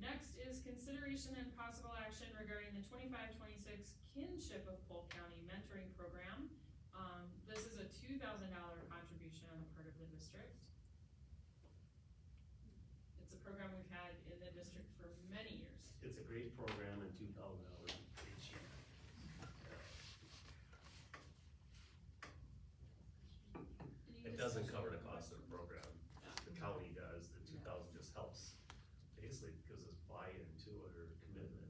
Next is consideration and possible action regarding the 25-26 Kinship of Polk County Mentoring Program. This is a $2,000 contribution on the part of the district. It's a program we've had in the district for many years. It's a great program, and $2,000 is pretty cheap. Any It doesn't discussion cover or the cost of the program, the county does, the 2,000 just helps, basically, because it's buy-in to it or commitment.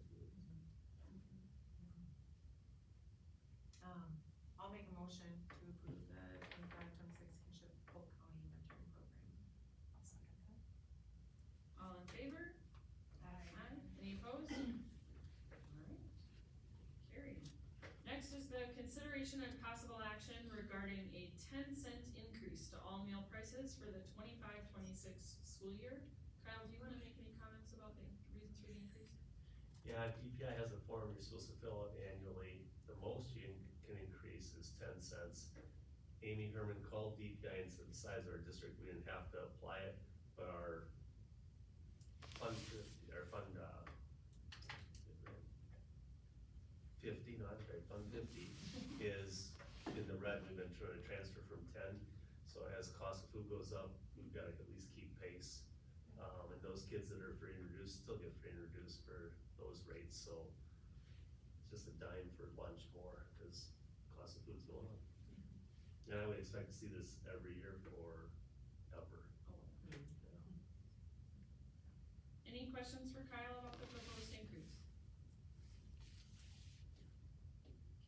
I'll make a motion to approve the 25-26 in favor? Aye. Any opposed? Alright, carried. Next is the consideration and possible action regarding a 10-cent increase to all meal prices for the 25-26 school year. Kyle, do you wanna make any comments about the reasons for the increase? Yeah, DPI has a form you're supposed to fill out annually. The most you can increase is 10 cents. Amy Herman called DPI and said the size of our district, we didn't have to apply it, but our fund 50, fund 50 is in the red. We've been trying to transfer from 10. So as cost of food goes up, we've got to at least keep pace. And those kids that are free and reduced still get free and reduced for those rates. So it's just a dime for lunch more because cost of food's going up. And I would expect to see this every year for ever. Any questions for Kyle about the proposed increase?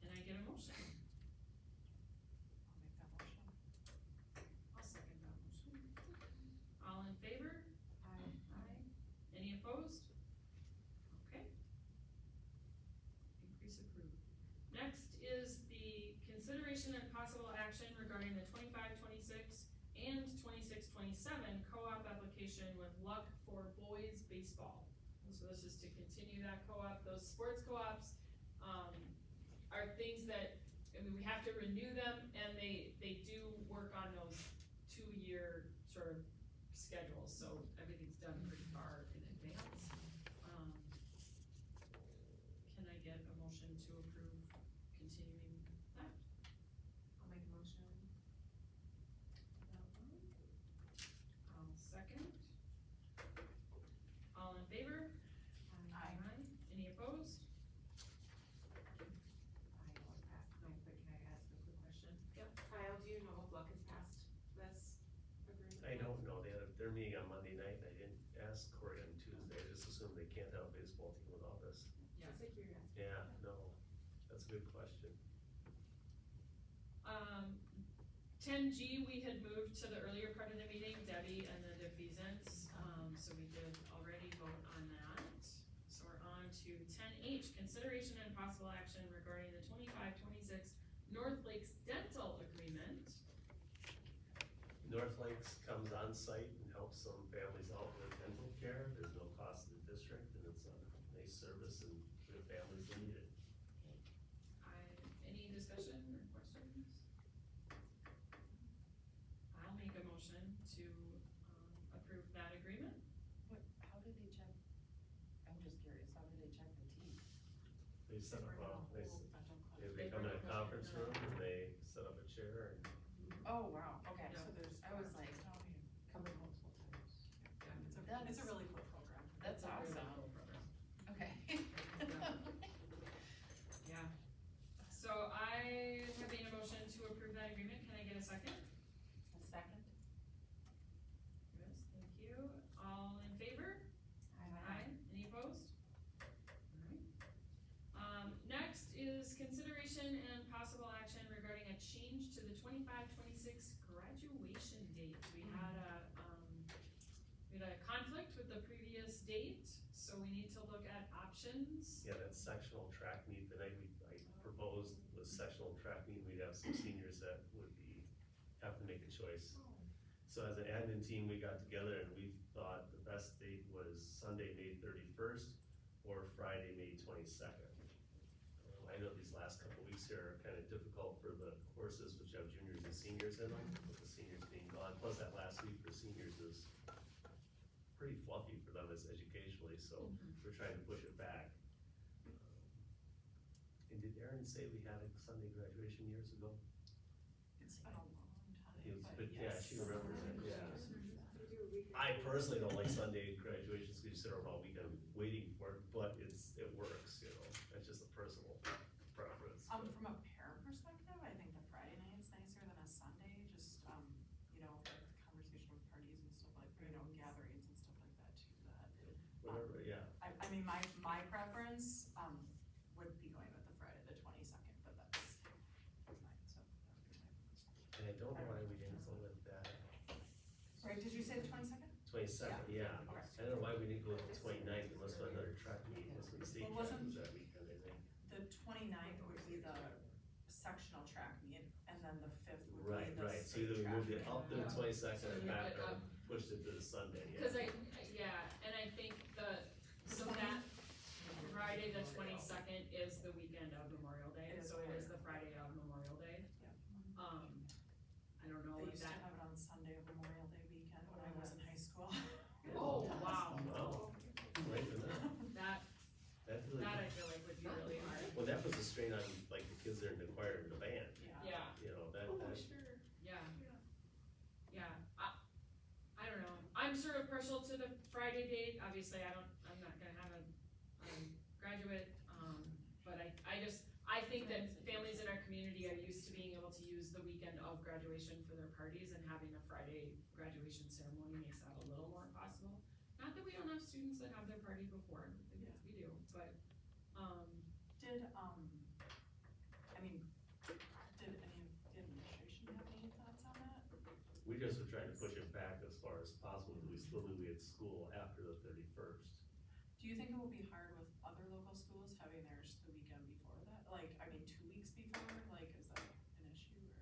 Can I get a motion? I'll make that motion. I'll second that motion. All in favor? Aye. Aye. Any opposed? Okay. Increase approved. Next is the consideration and possible action regarding the 25-26 and 26-27 co-op application with Luck for Boys Baseball. And so this is to continue that co-op. Those sports co-ops, are things that, I mean, we have to renew them, and they do work on those 2-year sort of schedules, so everything's done pretty far in advance. Can I get a motion to approve continuing that? I'll make a motion. I'll second. All in favor? Aye. Any opposed? I know it's passed tonight, but can I ask a quick question? Yep. Kyle, do you know if Luck has passed this agreement? I don't know. They're meeting on Monday night. And I didn't ask Corey on Tuesday. I just assumed they can't have a baseball team without us. Yeah. Just a curiosity. Yeah, no, that's a good question. 10G, we had moved to the earlier part of the meeting, Debbie and the defeasance, so we did already vote on that. So we're on to 10H, consideration and possible action regarding the 25-26 North Lakes Dental Agreement. North Lakes comes on site and helps some families out with dental care. There's no cost to the district, and it's a nice service and for the families that need it. Any discussion or questions? I'll make a motion to approve that agreement. How do they check? I'm just curious, how do they check the teeth? They set up They they bring a whole bunch of come in a conference room and they set up a chair and Oh, wow, okay, Yeah. so there's, I was like, Coming multiple times. it's a really cool program. That's It's a really awesome. cool program. Okay. Yeah. So I have made a motion to approve that agreement. Can I get a second? A second? Yes, thank you. All in favor? Any opposed? Alright. Next is consideration and possible action regarding a change to the 25-26 graduation date. We had a conflict with the previous date, so we need to look at options. yeah, that sectional track meet that I proposed was sectional track meet. We'd have some seniors that would have to make a choice. So as an admin team, we got together and we thought the best date was Sunday, May 31st or Friday, May 22nd. I know these last couple weeks here are kind of difficult for the courses which have juniors and seniors in them, with the seniors being gone. Plus that last week for seniors is pretty fluffy for them as educationally, so we're trying to push it back. And did Erin say we had a Sunday graduation years ago? It's been a long time, It was, but yeah, yes. she remembers it, yeah. We do a weekend. I personally don't like Sunday graduations because you sit around all weekend waiting for it, but it works, you know, that's just a personal preference. but- From a parent perspective, I think the Friday night's nicer than a Sunday, just, you know, conversation with parties and stuff like, you know, gatherings and stuff like that too, that. Whatever, yeah. I mean, my preference, would be going with the Friday the 22nd, but that's mine, so that would be my. And I don't know why we didn't go with that Right, did you say the 22nd? 22nd, yeah. Okay. I don't know why we didn't go to the 29th unless we had another track meet, unless we state Well, track wasn't- was that weekend, I think. The 29th would be the sectional track meet, and then the 5th would be Right, the right, so state either we track moved it meet. up to the Yeah. 22nd So or you back, put or up- pushed it to the Sunday, yeah. Cause and I think so that Friday, the 22nd is the weekend of Memorial Day, It is so it is Memorial. the Friday of Memorial Day. I don't know They if used to that, have it on Sunday of Memorial Day weekend when I was in high school. oh, wow, Wow, right for that, that really. I feel like would be really hard. Well, that was a strain on, like, the kids that are in the choir and the band, Yeah, you know, that, Sure. yeah. I don't know, I'm sort of partial to the Friday date, obviously I'm not gonna have a graduate, but I think that families in our community are used to being able to use the weekend of graduation for their parties, and having a Friday graduation ceremony makes that a little more possible. Not that we don't have students that have their party before, we do, but, Did, I mean, did any of the administration have any thoughts on that? we just were trying to push it back as far as possible, because we still knew we had school after the 31st. Do you think it will be hard with other local schools having theirs the weekend before that? Like, I mean, 2 weeks before, like, is that an issue or?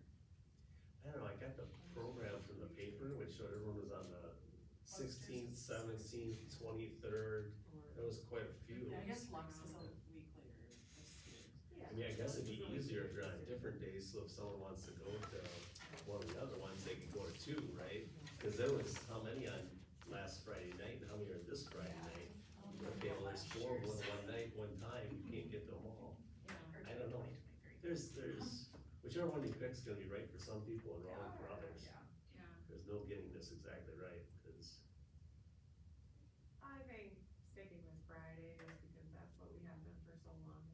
I don't know, I got the program from the paper, which showed everyone was on the 16th, 17th, 23rd, there was quite a few. Yeah, I guess Lux is a week later this year. I mean, I guess it'd be easier if they're on different days, so if someone wants to go to one of the other ones, they can go to 2, right? Cause there was how many on last Friday night, and how many are this Friday night? Okay, well, there's 4 of them one night, one time, you can't get them all. yeah. I don't know. There's, whichever one you pick's gonna be right for some people and wrong for others. Yeah. Yeah, There's no getting this exactly right, cause, I think sticking with Friday, just because that's what we have done for so long,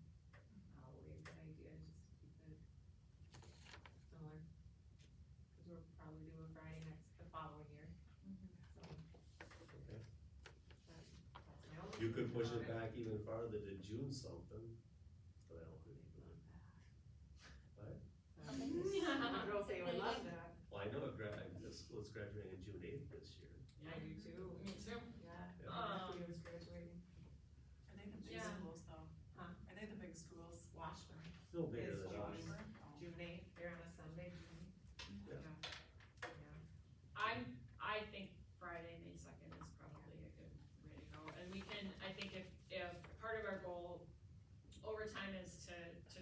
probably a good idea, just to keep it similar. Cause we're probably doing Friday the following year, so. okay. That's my only. You could push it comment. back even farther to June something, but I don't think you would. What? Girls say would love that. Well, I know this school's graduating on June 8th this year. I do too. me too. Yeah. Yeah. My nephew is graduating. Are they the big Yeah. schools though? Huh? Are they the big schools? Washburn, No bigger It's than June. us. Oh. June 8th, they're on a Sunday, June 8th. Yeah. Yeah. I think Friday, May 2nd is probably a good way to go, and we can, I think if part of our goal over time is to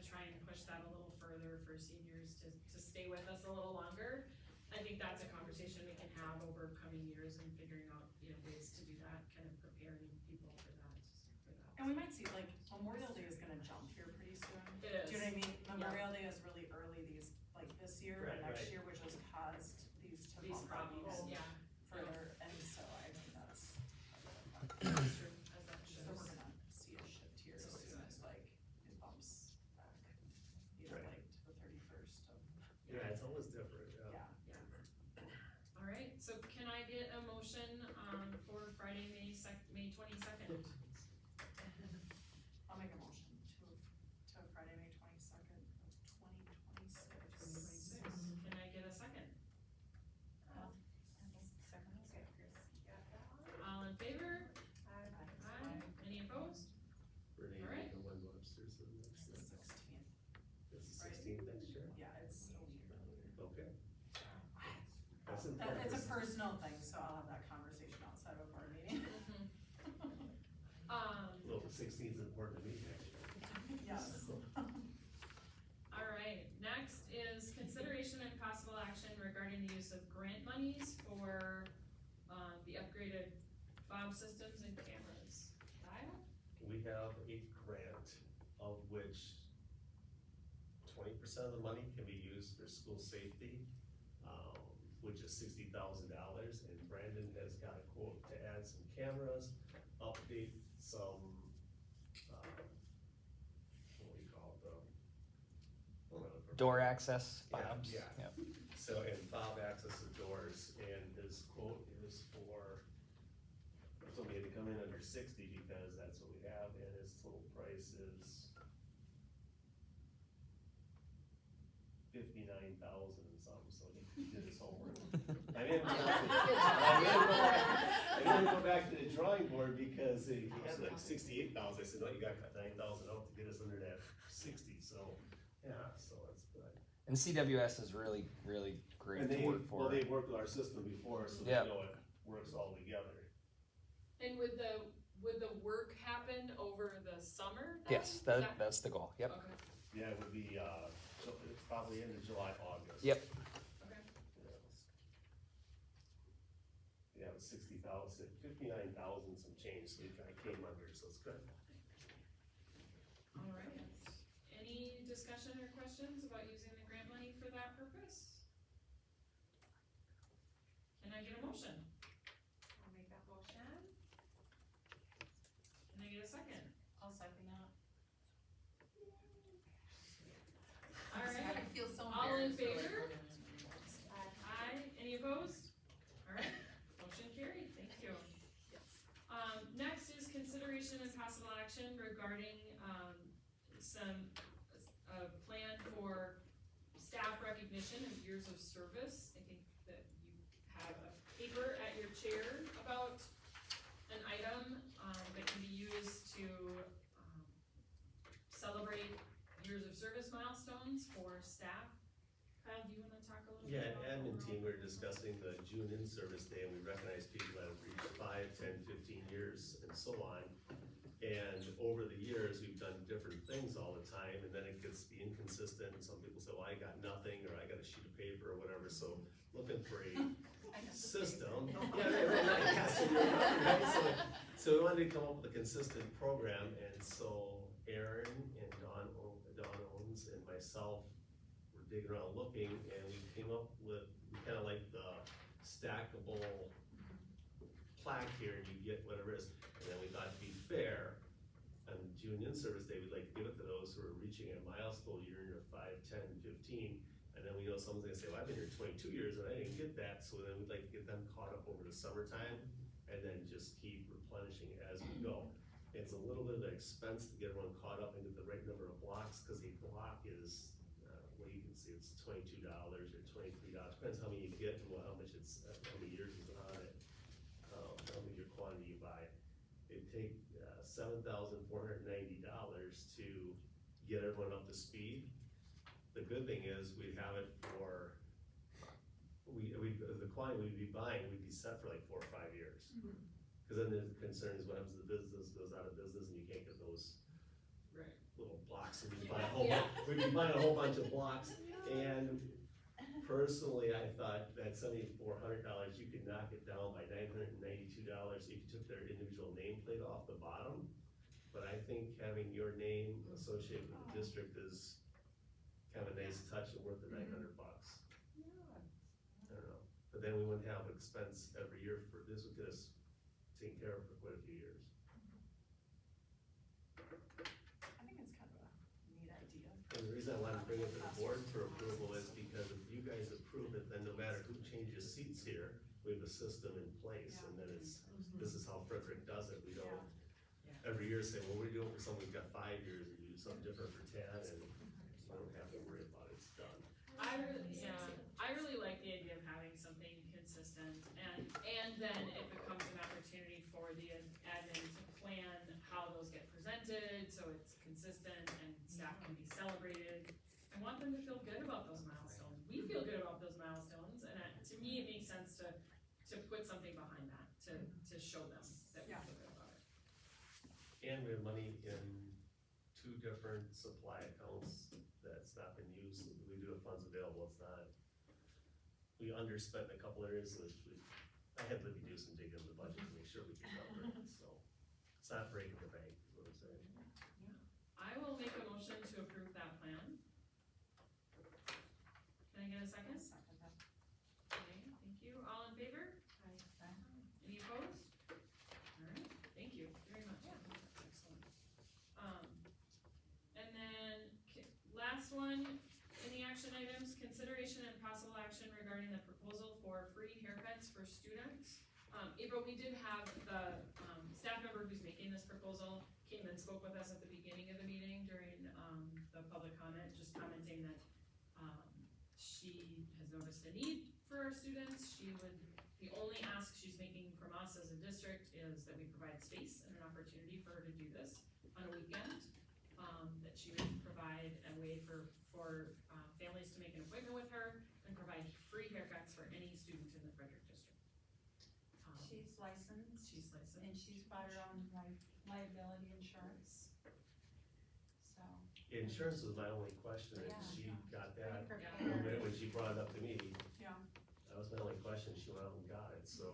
try and push that a little further for seniors to stay with us a little longer, I think that's a conversation we can have over coming years and figuring out, ways to do that, kind of preparing people for that. And we might see, like, Memorial Day is gonna jump here pretty soon. It is. Do you know what I mean? Memorial Day is really early this year Right, and next right. year, which has caused these to These bump up problems, even yeah. further, and so I think that's. That's true, as that So shows. we're gonna see a shift here as soon as like it bumps back, Right. like to the 31st of, Yeah, it's always different, yeah. yeah. All right, so can I get a motion, for Friday, May 22nd? I'll make a motion to Friday, May 22nd of 2026. Can I get a second? All in favor? Aye. Any opposed? Renee, All right. you can one upstairs to the next It's the thing. 16th. It's the Right. 16th next year? Yeah, it's a week earlier. Okay. That's It's important. a personal thing, so I'll have that conversation outside of a board meeting. Well, the 16th is important to me next year. Yes. All right, next is consideration and possible action regarding the use of grant monies for, the upgraded fob systems and cameras. Kyle? We have a grant of which 20% of the money can be used for school safety, which is $60,000, and Brandon has got a quote to add some cameras, update some, what do you call it, Door access Yeah, fobs. yeah. Yep. So, and fob access to doors, and his quote is for, so we had to come in under 60 because that's what we have, and his total price is 59,000 and something, so he did his homework. I didn't. had to go back to the drawing board because he had like 68,000, I said, no, you gotta cut 9,000 out to get us under that 60, so, yeah, so it's good. And CWS is really, really great And to they, work well, for. they've worked with our system before, so they Yeah. know it works all together. And would the work happen over the summer then? Yes, Is that's the goal, yep. Okay, Yeah, it would be, it's probably end of July, August. Yep. okay. Yeah, it was 60,000, 59,000 some change, so I came under, so it's good. All right. Any discussion or questions about using the grant money for that purpose? Can I get a motion? I'll make that motion. Can I get a second? I'll second that. All right, I feel so all in embarrassed for, like, favor? running this many boards. Aye, any opposed? All right, motion carried, thank you. Next is consideration and possible action regarding, a plan for staff recognition of years of service. I think that you have a paper at your chair about an item, that can be used to, celebrate years of service milestones for staff. Kyle, do you wanna talk a little bit Yeah, about admin overall team, we were purpose? discussing the June in-service day, and we recognize people that have reached 5, 10, 15 years, and so on. And over the years, we've done different things all the time, and then it gets to be inconsistent, and some people say, well, I got nothing, or I got a sheet of paper, or whatever, so looking for a system. Yeah, right, so you're right, so we wanted to come up with a consistent program, and so Aaron and Dawn Owens and myself were digging around looking, and we came up with, we kinda like the stackable plaque here, and you get whatever it is. And then we thought to be fair, on June in-service day, we'd like to give it to those who are reaching a milestone year, 5, 10, 15. And then we know someone's gonna say, well, I've been here 22 years and I didn't get that, so then we'd like to get them caught up over the summertime, and then just keep replenishing as we go. It's a little bit of an expense to get everyone caught up and get the right number of blocks, cause a block is, well, you can see it's $22 or $23, depends how many you get and how much it's, how many years is on it. How many your quantity you buy. It'd take $7,490 to get everyone up to speed. The good thing is we'd have it for, the quantity we'd be buying, we'd be set for like 4 or 5 years. Cause then the concern is what happens to the business, goes out of business and you can't get those Right. little blocks, and we'd we'd be buying a whole bunch of blocks. And personally, I thought that $7,400, you could knock it down by $992 if you took their individual nameplate off the bottom. But I think having your name associated with the district is kind of a nice touch and worth the $900. I don't know, but then we wouldn't have expense every year for, this would get us taken care of for quite a few years. I think it's kind of a neat idea. And the reason I wanted to bring it to the board for approval is because if you guys approve it, then no matter who changes seats here, we have a system in place, and then it's, this is how Frederic does it, we don't every year say, well, we're doing for someone who's got 5 years, and you do something different for 10, and I don't have to worry about it, it's done. I really like the idea of having something consistent, and then it becomes an opportunity for the admin to plan how those get presented, so it's consistent and staff can be celebrated. I want them to feel good about those milestones. We feel good about those milestones, and to me, it makes sense to put something behind that, to show them that we feel good about it. And we have money in 2 different supply accounts that's not been used, we do have funds available, it's not, we underspent in a couple areas, so I had Libby do some digging in the budget to make sure we could cover it, so. It's not breaking the bank, is what I'm saying. I will make a motion to approve that plan. Can I get a second? Second that. Okay, thank you. All in favor? Any opposed? Alright, thank you very much. Excellent. And then, last one, in the action items, consideration and possible action regarding the proposal for free haircuts for students. April, we did have the, staff member who's making this proposal came and spoke with us at the beginning of the meeting during, the public comment, just commenting that, she has noticed a need for our students. She would The only ask she's making from us as a district is that we provide space and an opportunity for her to do this on a weekend. That she would provide a way for families to make an appointment with her and provide free haircuts for any student in the Frederic district. She's licensed She's licensed. and she's bought her own liability insurance. So, Insurance was my only question, and Yeah. she got that, Yeah. when she brought it up to me, Yeah. that was my only question, she went out and got it, so.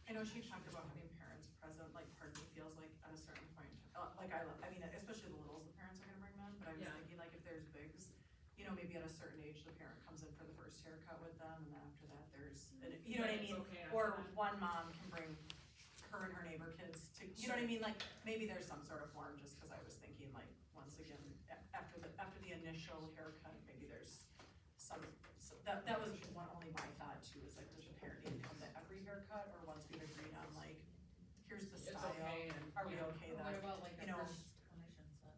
I know she talked about having parents present, like part of me feels like at a certain point, like I mean, especially the littles, the parents are gonna bring them in, but I was Yeah. thinking like if there's bigs, you know, maybe at a certain age, the parent comes in for the first haircut with them, and then after that, there's, you know what I It's mean? okay after Or that. one mom can bring her and her neighbor kids to, you know what I mean, like, maybe there's some sort of form, just cause I was thinking like, once again, after the initial haircut, maybe there's some, that was only my thought too, is like, does the parent need to come to every haircut, or once we've agreed on like, here's the It's style, okay and, are we yeah. okay what that, about like you a know, first clinician set?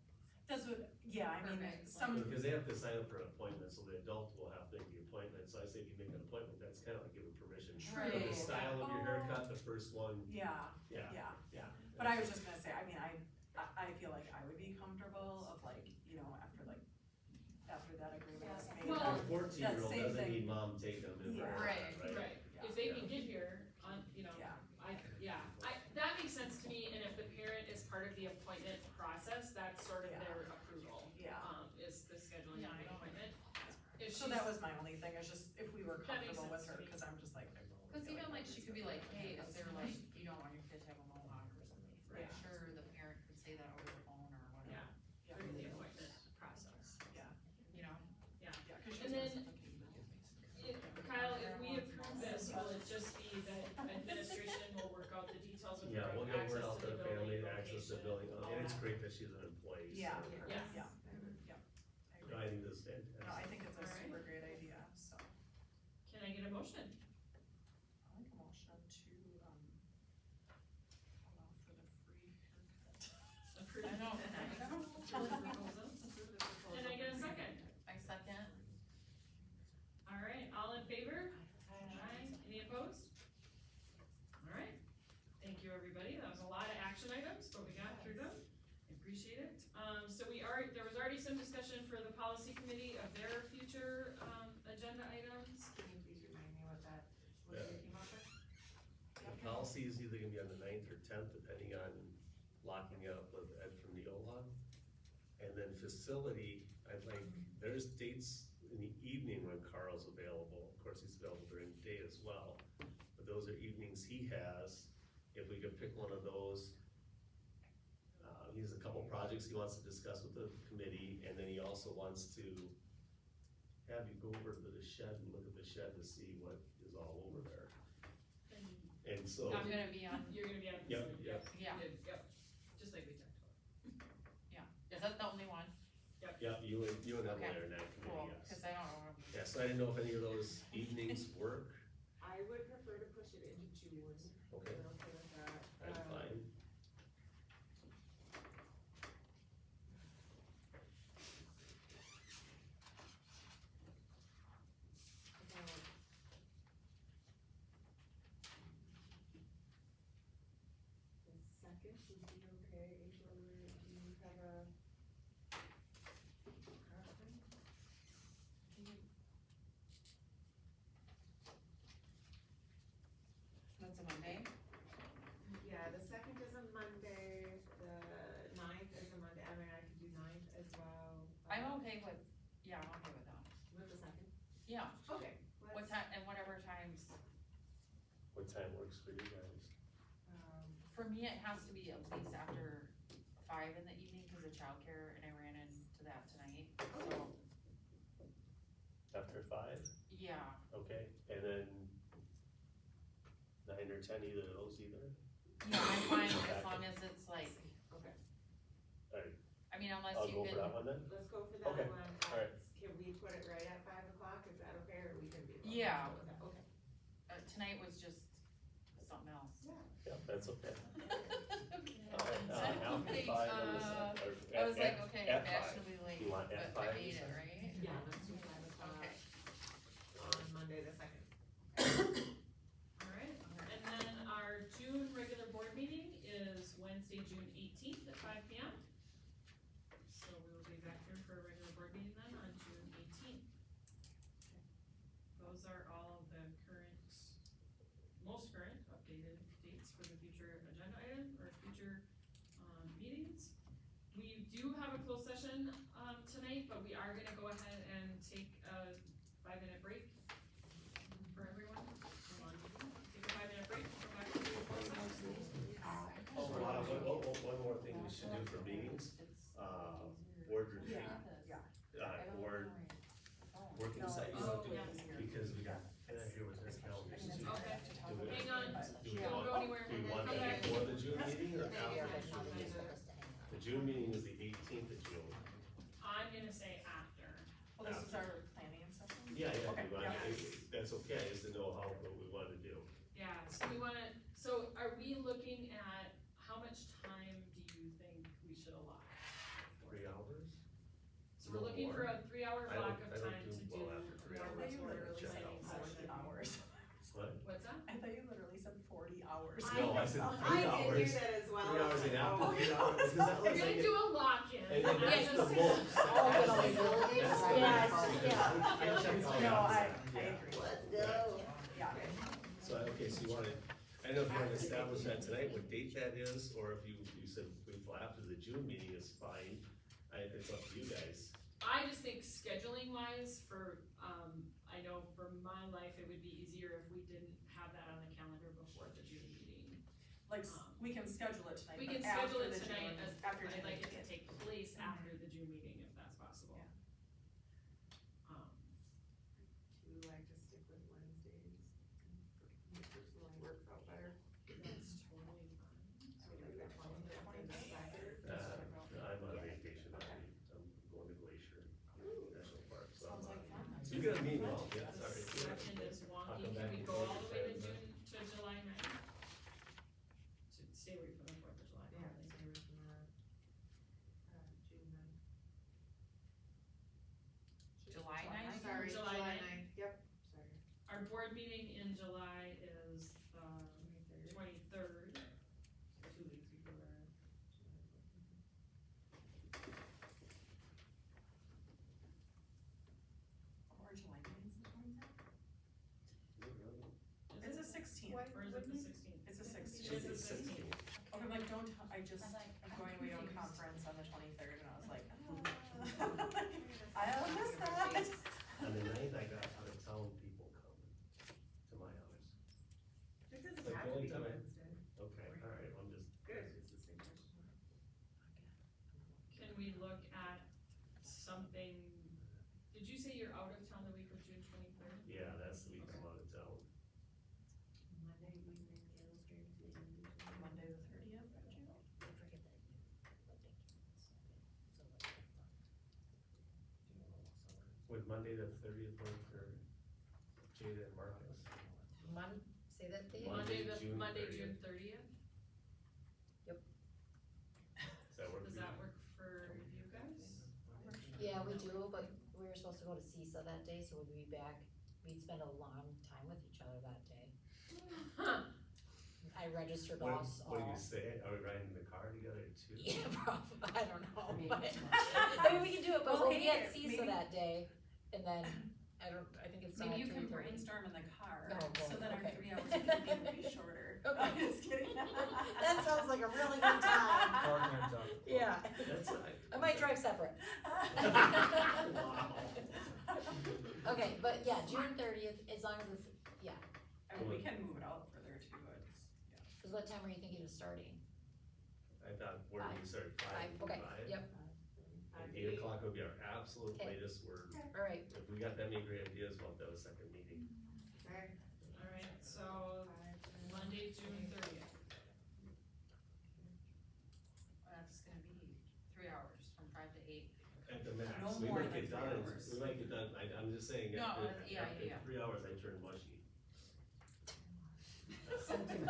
that's what, yeah, I mean, Perfect. some, Because they have to sign up for an appointment, so the adult will have to make the appointment, so I say if you make an appointment, that's kind of like giving permission. For the True. style of your Oh. haircut, the first one, yeah, yeah, yeah. yeah. But I was just gonna say, I mean, I feel like I would be comfortable of like, you know, after that agreement is made. Well, A 14-year-old same doesn't thing. need mom take them in for a Yeah. haircut, right? Right, Yeah. if they can get here on, you know, Yeah. that makes sense to me, and if the parent is part of the appointment process, that's sort of Yeah. their approval. Yeah. Is the scheduling Yeah, of I the know. appointment. If So that she's- was my only thing, is just if we were That makes comfortable with sense her, to me. cause I'm just like. Cause even like she could be like, hey, is there like, you don't want your kid to have a mohawk or something, for Yeah. sure the parent could say that over the phone or whatever, Yeah. Through the appointment process. you know? Yeah, cause she's And then- also thinking. Kyle, if we approve this, will it just be that administration will work out the details of Yeah, we'll get word out to the family, building, access to the location, building, all and it's that. great that she's an employee, so. Yeah, Yeah. yeah. No, I think this is fantastic. No, I think it's a Alright. super great idea, so. Can I get a motion? I'll make a motion to, allow for the free haircut. Approve. I know. Approve the proposal. Can I get a second? I second. Alright, all in favor? Aye. Any opposed? Alright, thank you, everybody, that was a lot of action items, but we got through them, I appreciate it. There was already some discussion for the policy committee of their future, agenda items. Can you please remind me what that, what Yeah. you came up with? The policy is either gonna be on the 9th or 10th, depending on locking up with Ed from Neola. And then facility, I'd like, there's dates in the evening when Carl's available, of course, he's available during the day as well. But those are evenings he has, if we could pick one of those. He has a couple projects he wants to discuss with the committee, and then he also wants to have you go over to the shed and look at the shed to see what is all over there. And so. I'm gonna be on, You're gonna be on. Yep, facility. yep. yeah, Yep, just like we talked about. is that the only one? Yeah, you and Emily Okay, are in that Cool, committee, yes. cause I don't know. Yeah, so I didn't know if any of those evenings work, I would prefer to push it into June. okay, I'm okay with that. I'm fine. The second would be okay, April, do you have a preference? That's a Monday? Yeah, the second is a Monday, the 9th is a Monday, I mean, I could do 9th as well. I'm okay with, yeah, I'm okay with that. With the second? Yeah, Okay. what time, and whatever times, What time works for you guys? for me, it has to be at least after 5 in the evening, cause of childcare, and I ran into that tonight, so, After 5, yeah. okay, and then 9 or 10, either of those either? Yeah, I'm fine as long as it's like, Okay, I mean, unless I'll you go can. for that one then? let's go for that Okay, one. alright. Can we put it right at 5 o'clock, is that okay, or we can be? Yeah. with that? Okay. Tonight was just something else. Yeah, that's okay. Instead of putting, I was like, okay, at 5. fashionably late, You want at but 5, I you ate it, said? right? Yeah, let's do 5 o'clock Okay. on Monday the 2nd. Alright, future, meetings. We do have a closed session, tonight, but we are gonna go ahead and take a 5-minute break for everyone. Take a 5-minute break, come back to the closed session. One more thing we should do for meetings, board retreat, board working session. Oh, yeah. Because we got, and here was their calendars too. Okay, Do we- hang on, do we don't want- go anywhere. Do we want Come that back. before the June meeting or Maybe our after the June business meeting? is supposed to hang out. The June meeting is the 18th of June. I'm gonna say after. Well, this is our planning session? Yeah, Okay, we want- yeah. that's okay, I just didn't know what we wanted to do. Yeah, so are we looking at, how much time do you think we should allot? 3 hours? So we're looking for a 3-hour I don't- block of I don't time do to do well after 3 more hours. I thought you report literally check said planning out 40 session. hours. What? What's that? I thought you literally said 40 hours. No, I said 3 I did hours. hear that as well. 3 hours and after Oh, 3 yeah. hours, because that We're looks like gonna it. do a lock-in. And then that's I'm the just- most. Oh, good old village, That's right? the Yes, most. yeah. I checked all No, that. I agree. Let's go. Yeah. So, okay, so you wanna, I don't know if you wanna establish that tonight, what date that is, or if you said wait till after the June meeting is fine. It's up to you guys. I just think scheduling wise I know for my life, it would be easier if we didn't have that on the calendar before the June meeting. Like, we can schedule it tonight, We but can after schedule it the tonight June, as, after I'd June. like it to take place after the June meeting, if that's possible. Um, Do you like to stick with Wednesdays? Me personally works out better. That's totally fine. So like the 25th and the 2nd. I'm on vacation that week, I'm going to Glacier National Park, so. Sounds like fun. You got me well, yeah, The sorry. second is I'll wonky, come can back we go before all the the way to second, June, to July 9th? To stay away from the 4th of July Yeah, holiday. stay with me on, June 9th. July 9th? Sorry, July July 9th. 9th, yep, sorry. Our board meeting in July is the 23rd, 2 weeks before our. Or July 9th, is the 23rd? Is It's it? a 16th. Or is it the 16th? It's a 16th. It is the 16th. Okay, I'm like, I'm going away to a conference on the 23rd, and I was like, I'll miss that. On the 9th, I got out of town people coming to my house. It doesn't Like, have the to only be time I- Wednesday. Okay, alright, I'm just. Good, it's the same question. Can we look at something, did you say you're out of town the week of June 23rd? Yeah, that's the week I'm out of town. Monday, we may illustrate to you. Monday the 30th of June. I forget that. Would Monday the 30th work for Jada and Marcus? Say that thing? Monday, June Monday, 30th. June 30th? Does that work for Does you? that work for you guys? Yeah, we do, but we were supposed to go to CISA that day, so we'd be back, we'd spend a long time with each other that day. I registered What us do all. you say? Are we riding in the car together too? Yeah, probably, I don't know, Maybe. but, I mean, we can do it, but Well, we'll be hey, at CISA maybe- that day, and then, I think it's not Maybe you at can 3:30. brainstorm in the car, Oh, boy, so that our okay. 3 hours of meeting will be shorter. Okay. I'm just kidding. That sounds like a really good time. Yeah, That's right. I might drive separate. Wow. Okay, but yeah, June 30th, as long as it's, yeah, I mean, we can move it out further too, it's, yeah. cause what time were you thinking of starting? I thought, where did we start? 5? Okay, 5? yep, And 8 o'clock would be our absolute Okay. latest word. alright, If we got that many great ideas, we'll have a second meeting. Okay. Alright, so Monday, June 30th. That's gonna be 3 hours, from 5 to 8. At the max. No We more might than get 3 done, hours. we might get done, I'm just saying, No, after, yeah, after yeah. 3 hours, I turn mushy. Sentiment.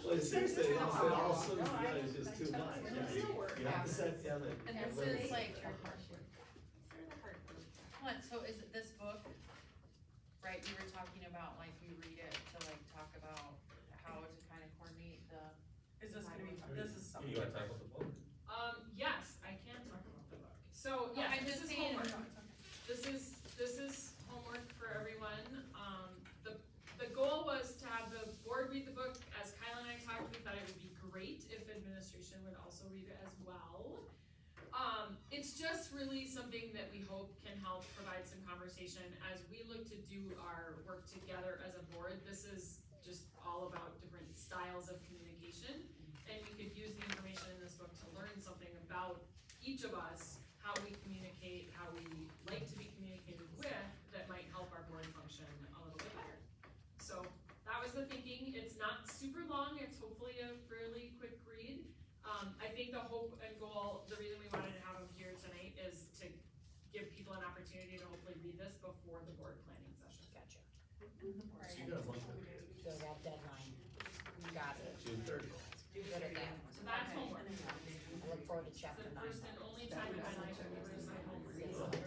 Well, seriously, it's all so, No, I- it's just too much. It Yeah, still You works. you have to sit down and. And and this learn. is like, For the hard work. what, so is it this book? Right, you were talking about, like, you read it to like talk about how to kind of coordinate the, Is this gonna be, this is something. You wanna talk about the book? Yes, I can talk about the book. So, yes, I'm this just is saying- homework. No, it's okay. This is homework for everyone. The goal was to have the board read the book. As Kyle and I talked, we thought it would be great if administration together as a board, this is just all about different styles of communication. And we could use the information in this book to learn something about each of us, how we communicate, how we like to be communicated with, that might help our board function a little bit better. So that was the thinking. It's not super long, it's hopefully a fairly quick read. I think the hope and goal, the reason we wanted to have them here tonight is to give people an opportunity to hopefully read this before the board planning session. Gotcha. So you got a month of So that deadline, got it, June 30th. good at that. So that's homework. I look forward to It's chapter the 9. first and only time in my life I've ever decided homework.